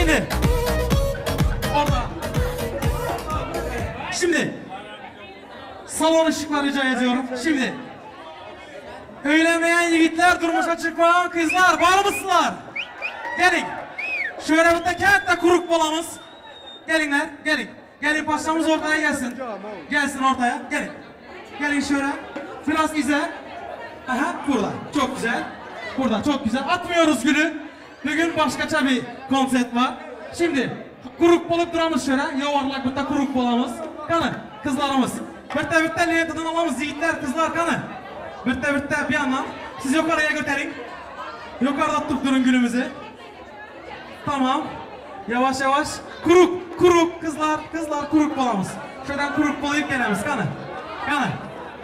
İndi. Orada. Şimdi salon ışıkları rica ediyorum. Şimdi evlenmeyen yiğitler, durmuşa çıkmayan kızlar var mısınlar? Gelin. Şöyle bir de kentte kuruk bolamız. Gelinler, gelin. Gelin paşamız ortaya gelsin. Gelsin ortaya, gelin. Gelin şöyle. Biraz ize. Aha, burada. Çok güzel. Burada çok güzel. Atmıyoruz gülü. Bugün başkaça bir konsept var. Şimdi kuruk bolup duramız şöyle. Yuvarlak bir de kuruk bolamız. Kanı, kızlarımız. Birte liyetinden alamız yiğitler, kızlar kanı. Birte bir yandan. Siz yukarıya götürün. Yukarıda tutup durun gülümüzü. Tamam. Yavaş yavaş. Kuruk kızlar kuruk bolamız. Şuradan kuruk bolayıp gelemiz kanı. Kanı.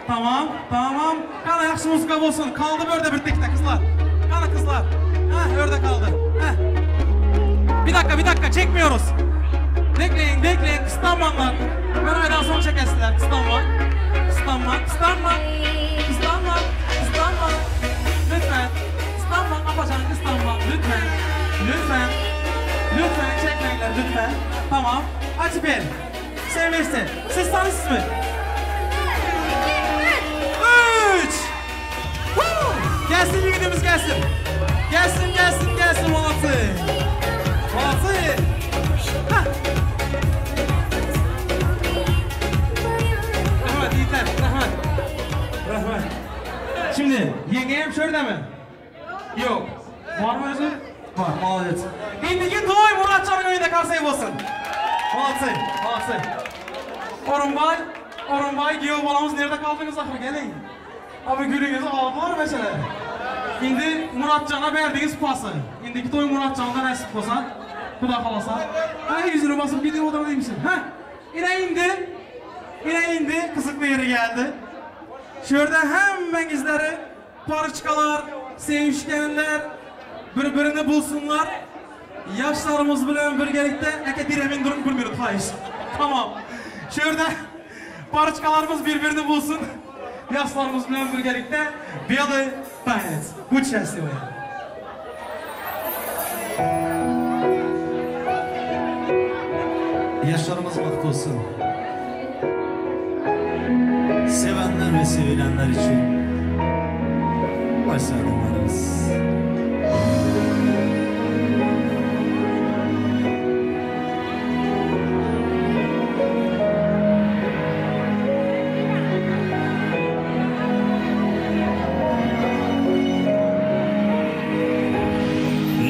Tamam, tamam. Kana yaxşı muzika olsun. Kaldı böyle bir tekte kızlar. Kana kızlar. Heh, orada kaldı. Heh. Bir dakika çekmiyoruz. Bekleyin. Kıslanmanlar. Ben aydan sonra çekersinler. Kıslanma. Lütfen. Kıslanma. Apacan kıslanma. Lütfen çekmeyinler lütfen. Tamam. Açıper. Sevmezsin. Siz tanışsınız mı? 3. Gelsin yigitimiz gelsin. Gelsin molası. Rahmet yiğitler. Rahmet. Şimdi yengeyim şurada mı? Yok. Var mı özü? Var. Молодец. İndiki toy Muratcan'ın önünde karsayı olsun. Молодцы. Orunbay, Geo balamız nerede kaldınız ahır gelin. Abi gülünüzü aldılar mesela. Şimdi Muratcan'a verdiğiniz pası. İndiki toy Muratcan'da nasip olsa, kuda kalasa. Ay yüzünü basıp gidip odama değil misin? Heh. Yine indi. Kızıklı yeri geldi. Şurada hemen izleri, parçalar, sevişkenler, birbirini bulsunlar. Yaşlarımız bilen birgelikte eke diremin durum bilmiyoruz. Hayır. Tamam. Şurada parçalarımız birbirini bulsun. Yaşlarımız bilen birgelikte Белый танец. Будь счастливы. Yaşlarımız vakti olsun. Sevenler ve sevilenler için başarılarımız.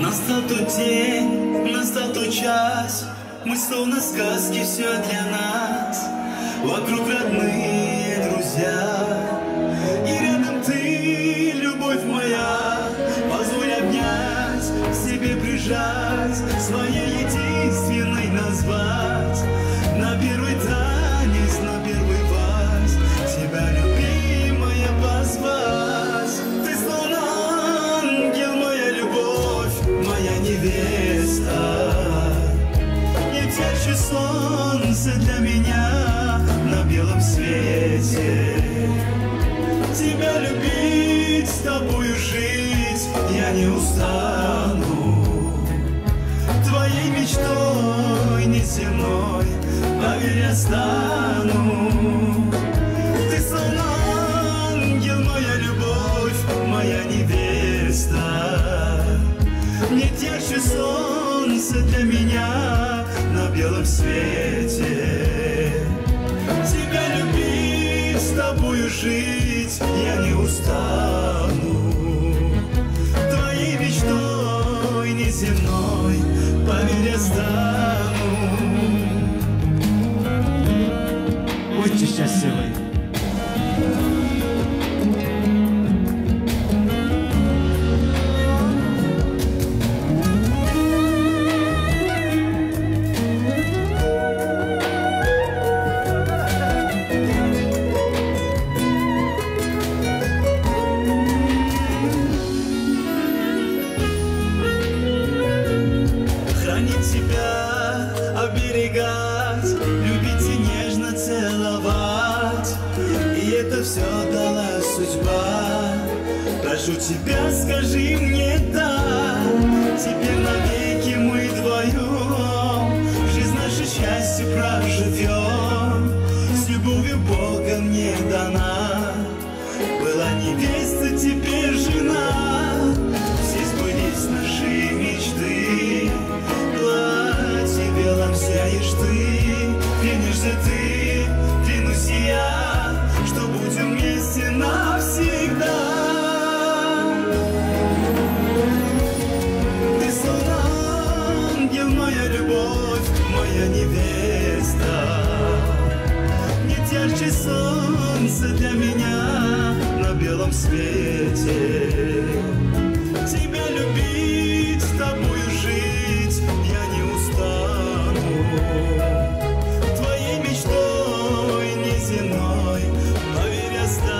Настал тот час, мы словно сказки, все для нас. Вокруг родные друзья, и рядом ты, любовь моя. Позволь обнять, к себе прижать, своей единственной назвать. На первый танец, на первый вальс, тебя, любимая, позвать. Ты словно ангел, моя любовь, моя невеста. Летящее солнце для меня на белом свете. Тебя любить, с тобою жить я не устану. Твоей мечтой неземной, поверь, я стану. Ты словно ангел, моя любовь, моя невеста. Летящее солнце для меня на белом свете. Тебя любить, с тобою жить я не устану. Твоей мечтой неземной, поверь, я стану. Будьте счастливы. Прошу тебя, скажи мне да. Теперь навеки мы вдвоем жизнь наше счастье проживем. С любовью Бога мне дана. Была невеста, теперь жена. Все сбылись наши мечты. Платье белом сияешь ты. Клянешься ты, клянусь я, что будем вместе навсегда. Моя любовь, моя невеста. Летящее солнце для меня на белом свете. Тебя любить, с тобою жить я не устану. Твоей мечтой неземной, поверь, я стану.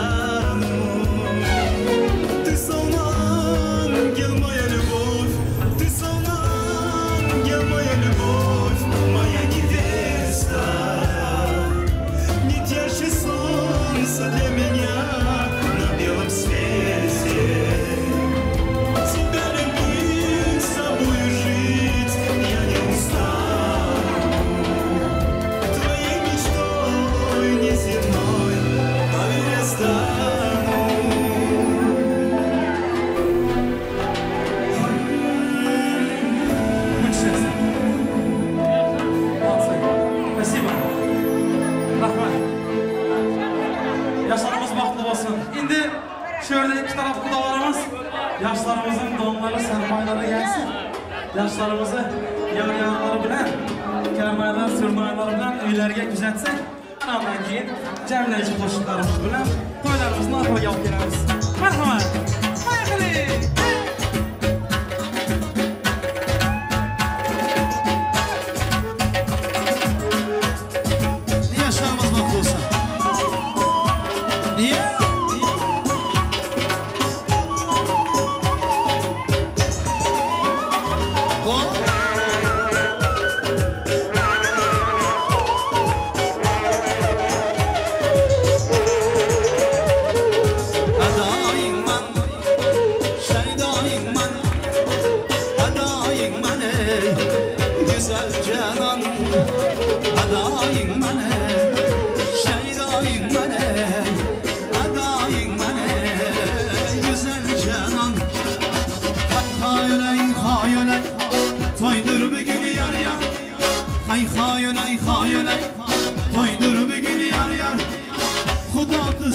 Şöyle iki taraf kudalarımız, yaşlarımızın donları, sermayeleri gelsin. Yaşlarımızı yar-yarları bilen, kermaylar, sürmaylar bilen öylerge güzetsek, ondan keyin cemleyici koşuklarımız bilen toylarımızın ahırı yapıp geliriz. Merhamet. Hayırlı. Yaşlarımız mutlu olsun. Niye?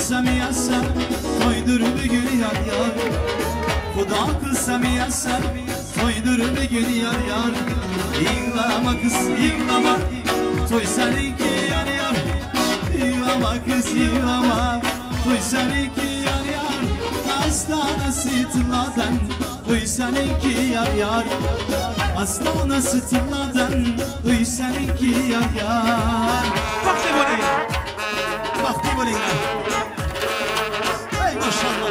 Samiyasam, koydur bir gün yar yar. Xuda kız samiyasam, koydur bir gün yar yar. Yığlama kız yığlama, toy seninki yar yar. Yığlama kız yığlama, toy seninki yar yar. Astana sıtladan, toy seninki yar yar. Astana sıtladan, toy seninki yar yar. Vakti böyle, vakti böyle. Maşallah.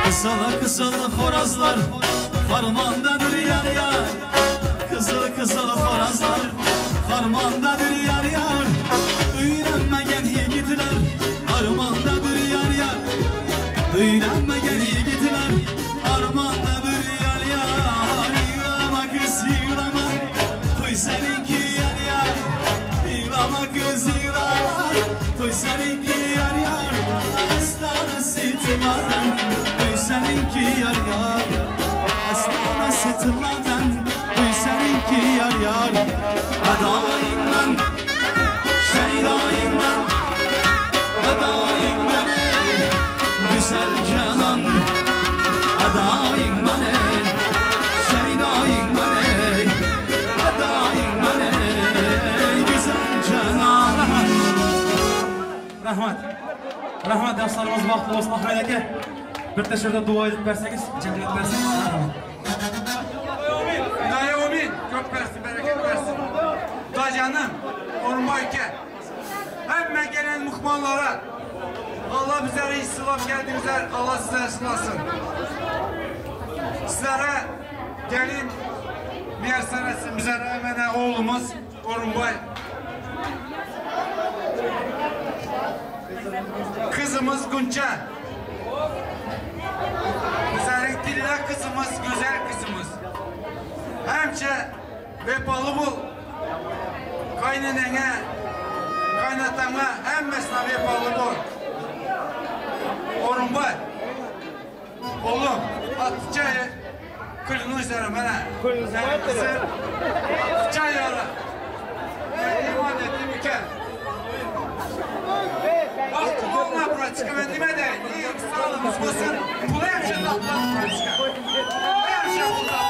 Kızıl kızıl horazlar harmandadır yar yar. Kızıl kızıl horazlar harmandadır yar yar. Öğrenmegen yigitler harmandadır yar yar. Öğrenmegen yigitler harmandadır yar yar. Yığlama kız yığlama, toy seninki yar yar. Yığlama kız yığlama, toy seninki yar yar. Astana sıtmadan, toy seninki yar yar. Astana sıtmadan, toy seninki yar yar. Adayım şeydayım adayım güzel canan. Adayım şeydayım adayım güzel canan. Rahmat. Rahmat yaşlarımız vaxtlı olsun. Ahmet aka, bir de şurada dua edip verseniz, cemlet verseniz. Dayı Omin, çok versin, bereket versin. Da canım, Ormayke, hemen gelen muhmanlara, Allah bizlere istilaf geldinizler, Allah sizlere ıslasın. Sizlere gelin, meğersenesi bizlere hemen oğlumuz Orunbay. Kızımız Gunça. Bizlerin dille kızımız, güzel kızımız. Hemçe vefalı bul. Kaynanene, kaynatana emmesine vefalı bul. Orunbay. Oğlum, Atıçay'ı kırını üzere bana. Senin kızın Atıçay yola. İman etti mükel. Vakti olma buraya çıkamadığıma de. İyi sağlığımız olsun. Kula yapışın atlar buraya çıkar. Kula yapışın atlar.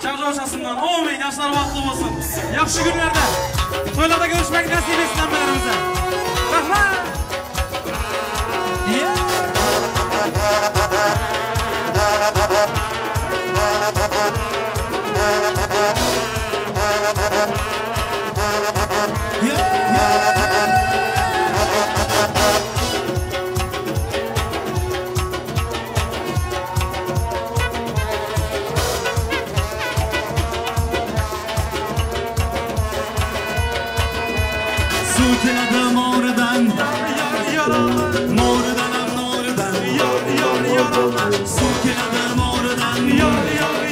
Çarşasından 10 bin yaşlar vaxtlı olsun. Yaxşı günlerde toylarda görüşmek nasip etsin hammelerimize. Rahmat. Suteladım oradan, mordan Suteladım oradan, mordan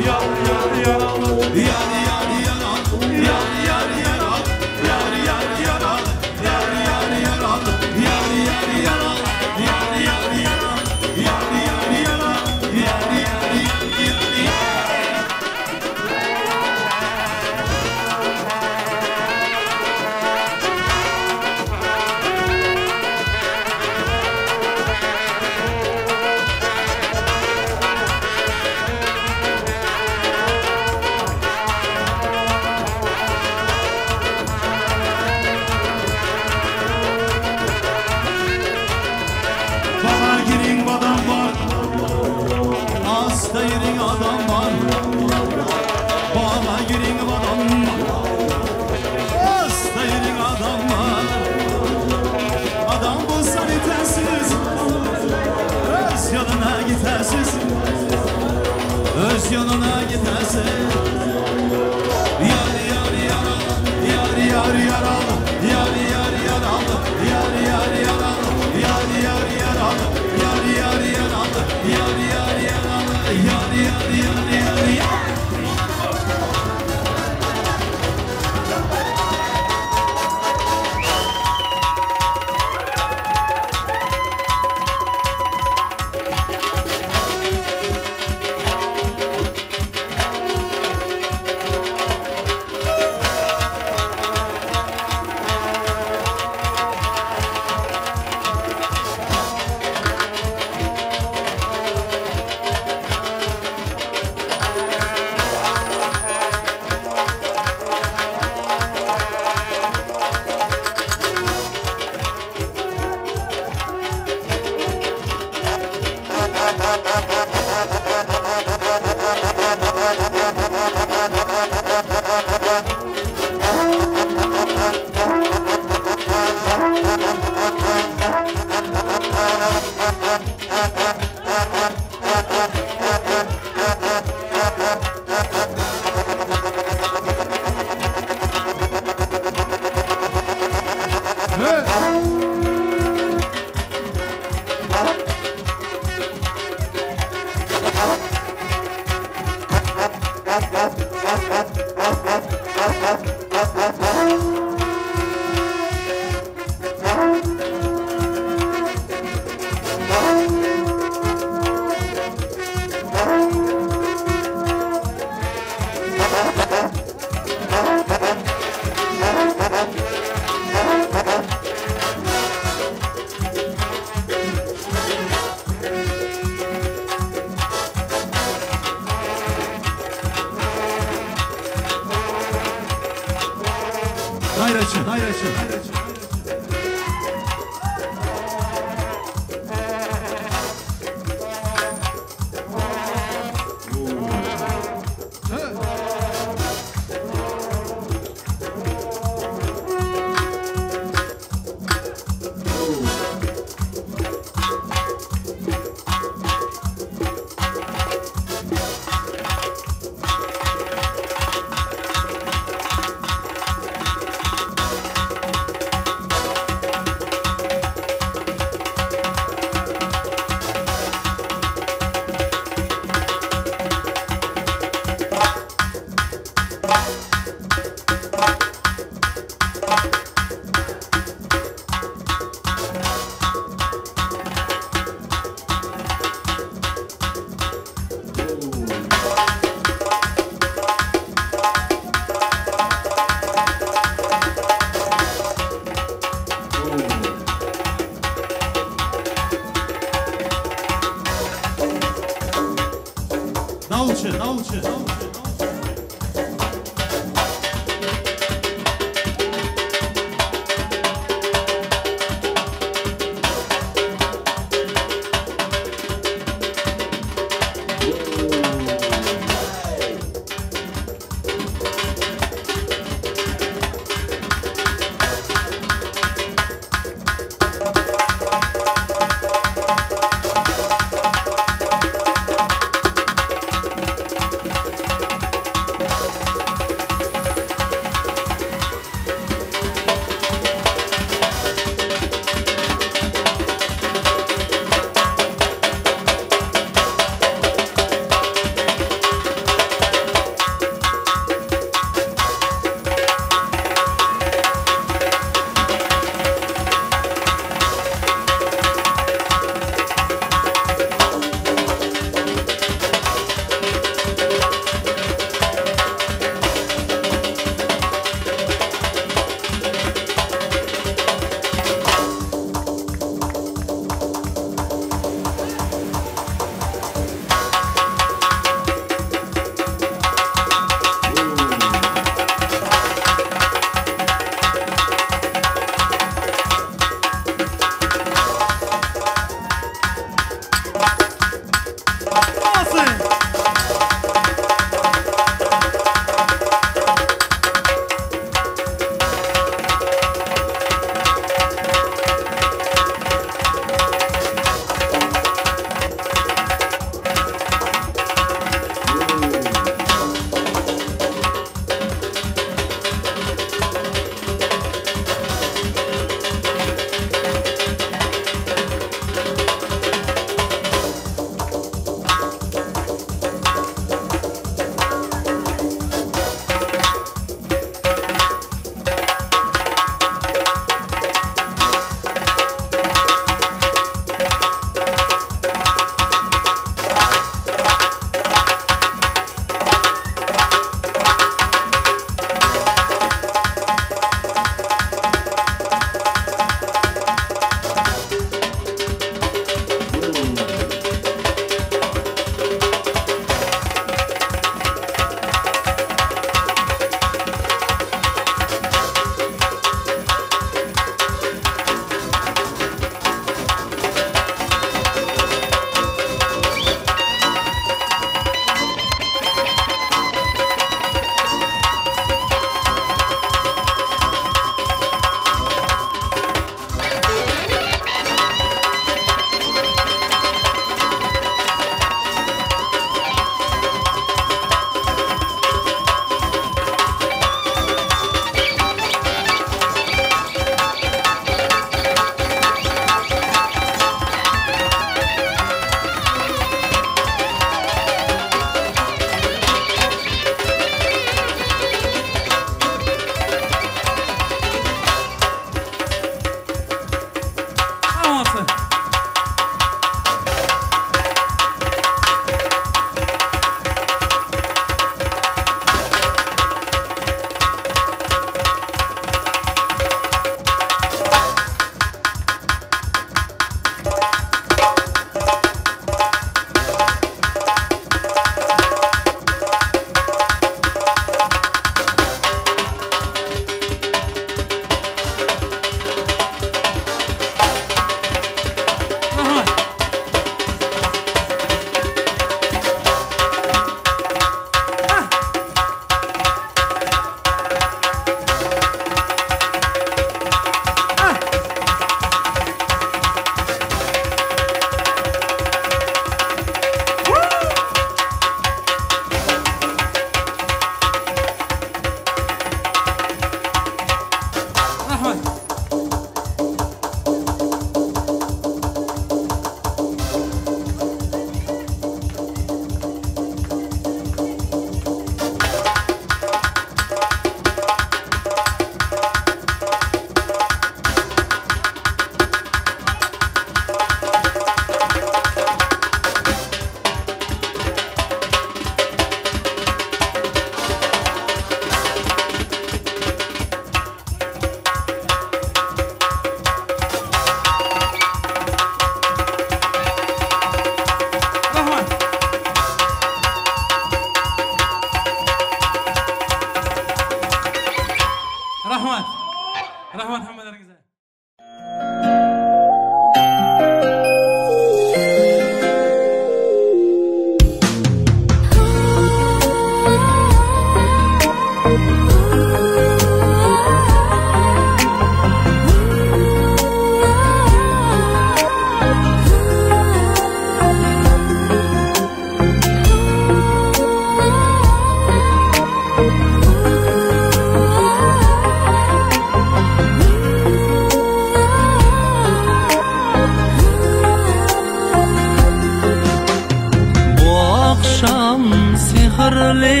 sehrli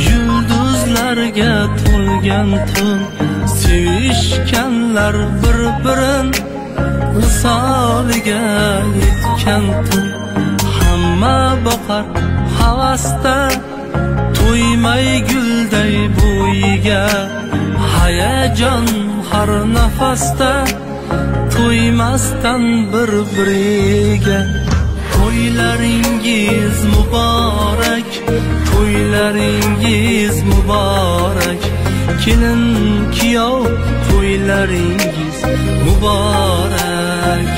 yulduzlarga to'lgan tun, sevishganlar bir-birin misoliga yetgan tun. Hamma boqar havasda, to'ymay gulday bo'yiga. Hayajon har nafasda, to'ymasdan bir-biriga. To'ylaringiz muborak, to'ylaringiz muborak. Kelin kuyov to'ylaringiz muborak.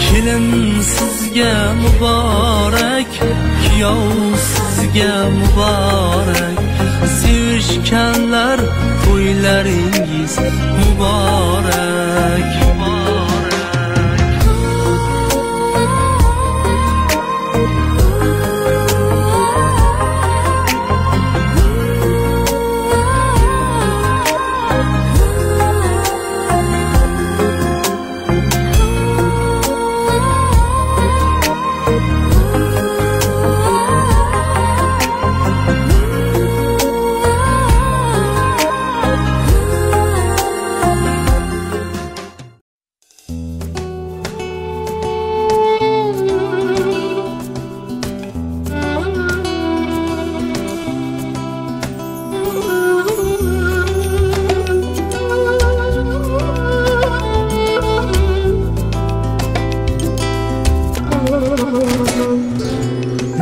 Kelin sizga muborak, kuyov sizga muborak. Sevishganlar to'ylaringiz muborak.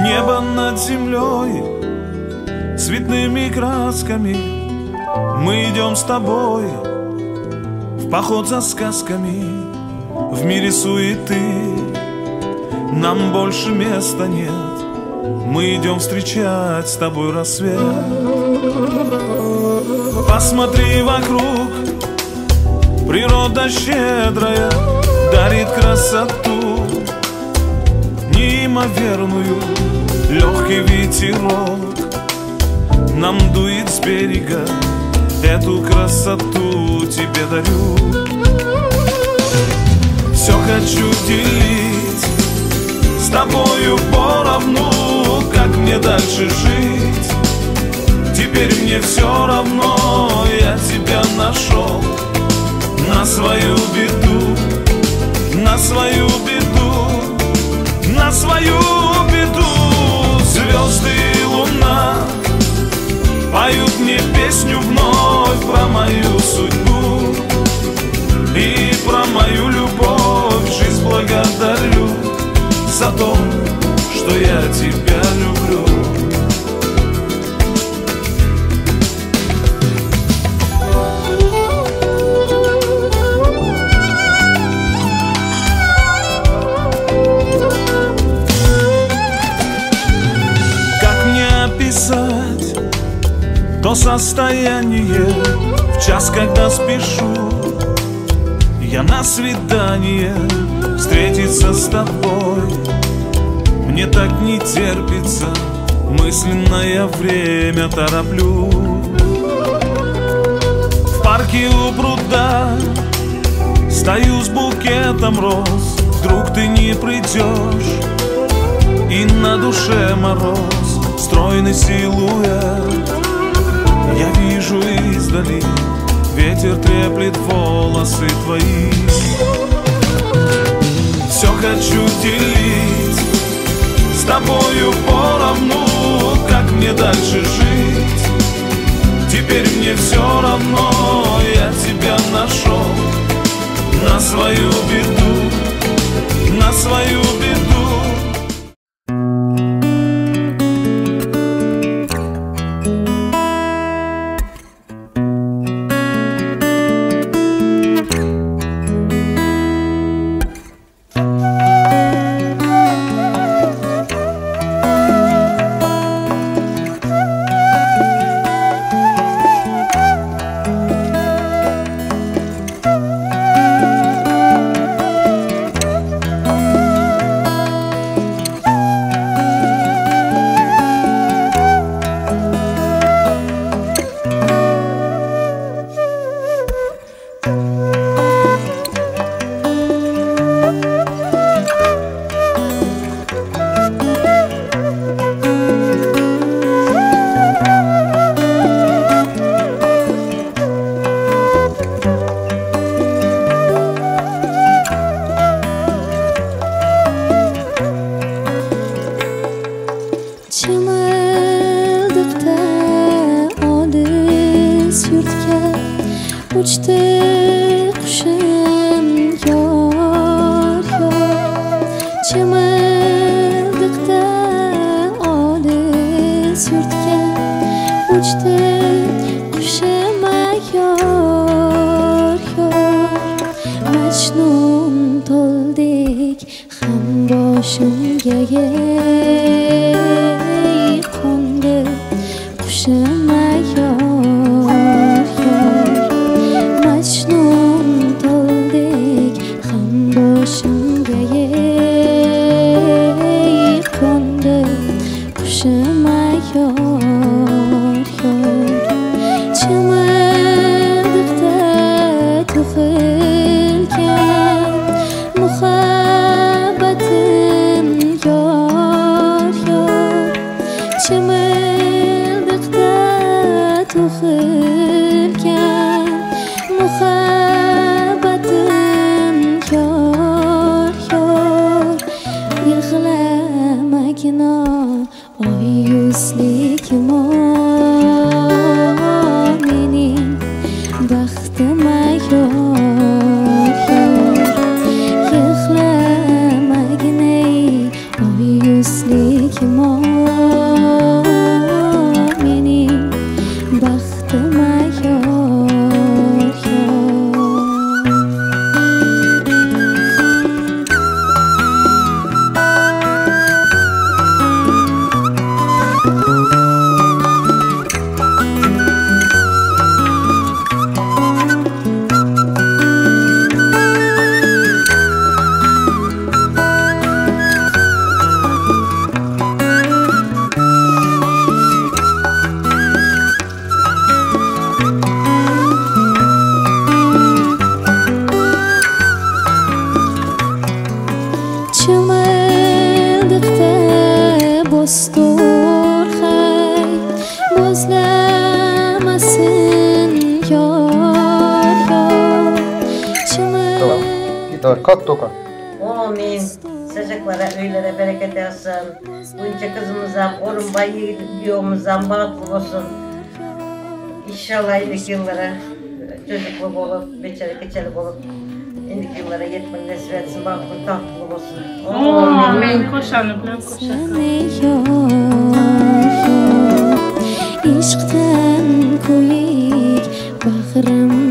Небо над землей цветными красками. Мы идем с тобой в поход за сказками. В мире суеты нам больше места нет. Мы идем встречать с тобой рассвет. Посмотри вокруг, природа щедрая дарит красоту неимоверную. Легкий ветерок нам дует с берега. Эту красоту тебе дарю. Все хочу делить с тобою поровну. Как мне дальше жить? Теперь мне все равно. Я тебя нашел на свою беду, на свою беду, на свою беду. Звезды и луна поют мне песню вновь про мою судьбу и про мою любовь. Жизнь благодарю за то, что я тебя люблю. Как мне описать то состояние в час, когда спешу я на свидание встретиться с тобой? Мне так не терпится, мысленно я время тороплю. В парке у пруда стою с букетом роз. Вдруг ты не придешь, и на душе мороз. Стройный силуэт я вижу издали. Ветер треплет волосы твои. Все хочу делить с тобою поровну. Как мне дальше жить? Теперь мне все равно. Я тебя нашел на свою беду, на свою беду. Çımıldıkta olis yurtga uçtu kuşuma yor Mecnun toldek ham boshimga qo'ndi qushima yor Mecnun toldek ham boshimga qo'ndi qushima yor Çımıldıkta tug'ilgan muhabbatim yor Çımıldıkta tug'ilgan muhabbatim yor Yig'lamagina oy yuzligim mening baxtima yor Yig'lamagina oy yuzligim mening baxtima yor Çımıldıkta bostur hay bozlamasin yor Gitar kat toka. Amin. Sıcaklara, öylere bereket yazsın. Bunca kızımızdan, Orunbay yiğidiyomuzdan bağlı olsun. İnşallah ilk yıllara çocuklu olup, beçelik olup, ilk yıllara yetmeni nasip etsin, bağlı tatlı olsun. Amin. Koşanı bilen İşkten kuyik bağrım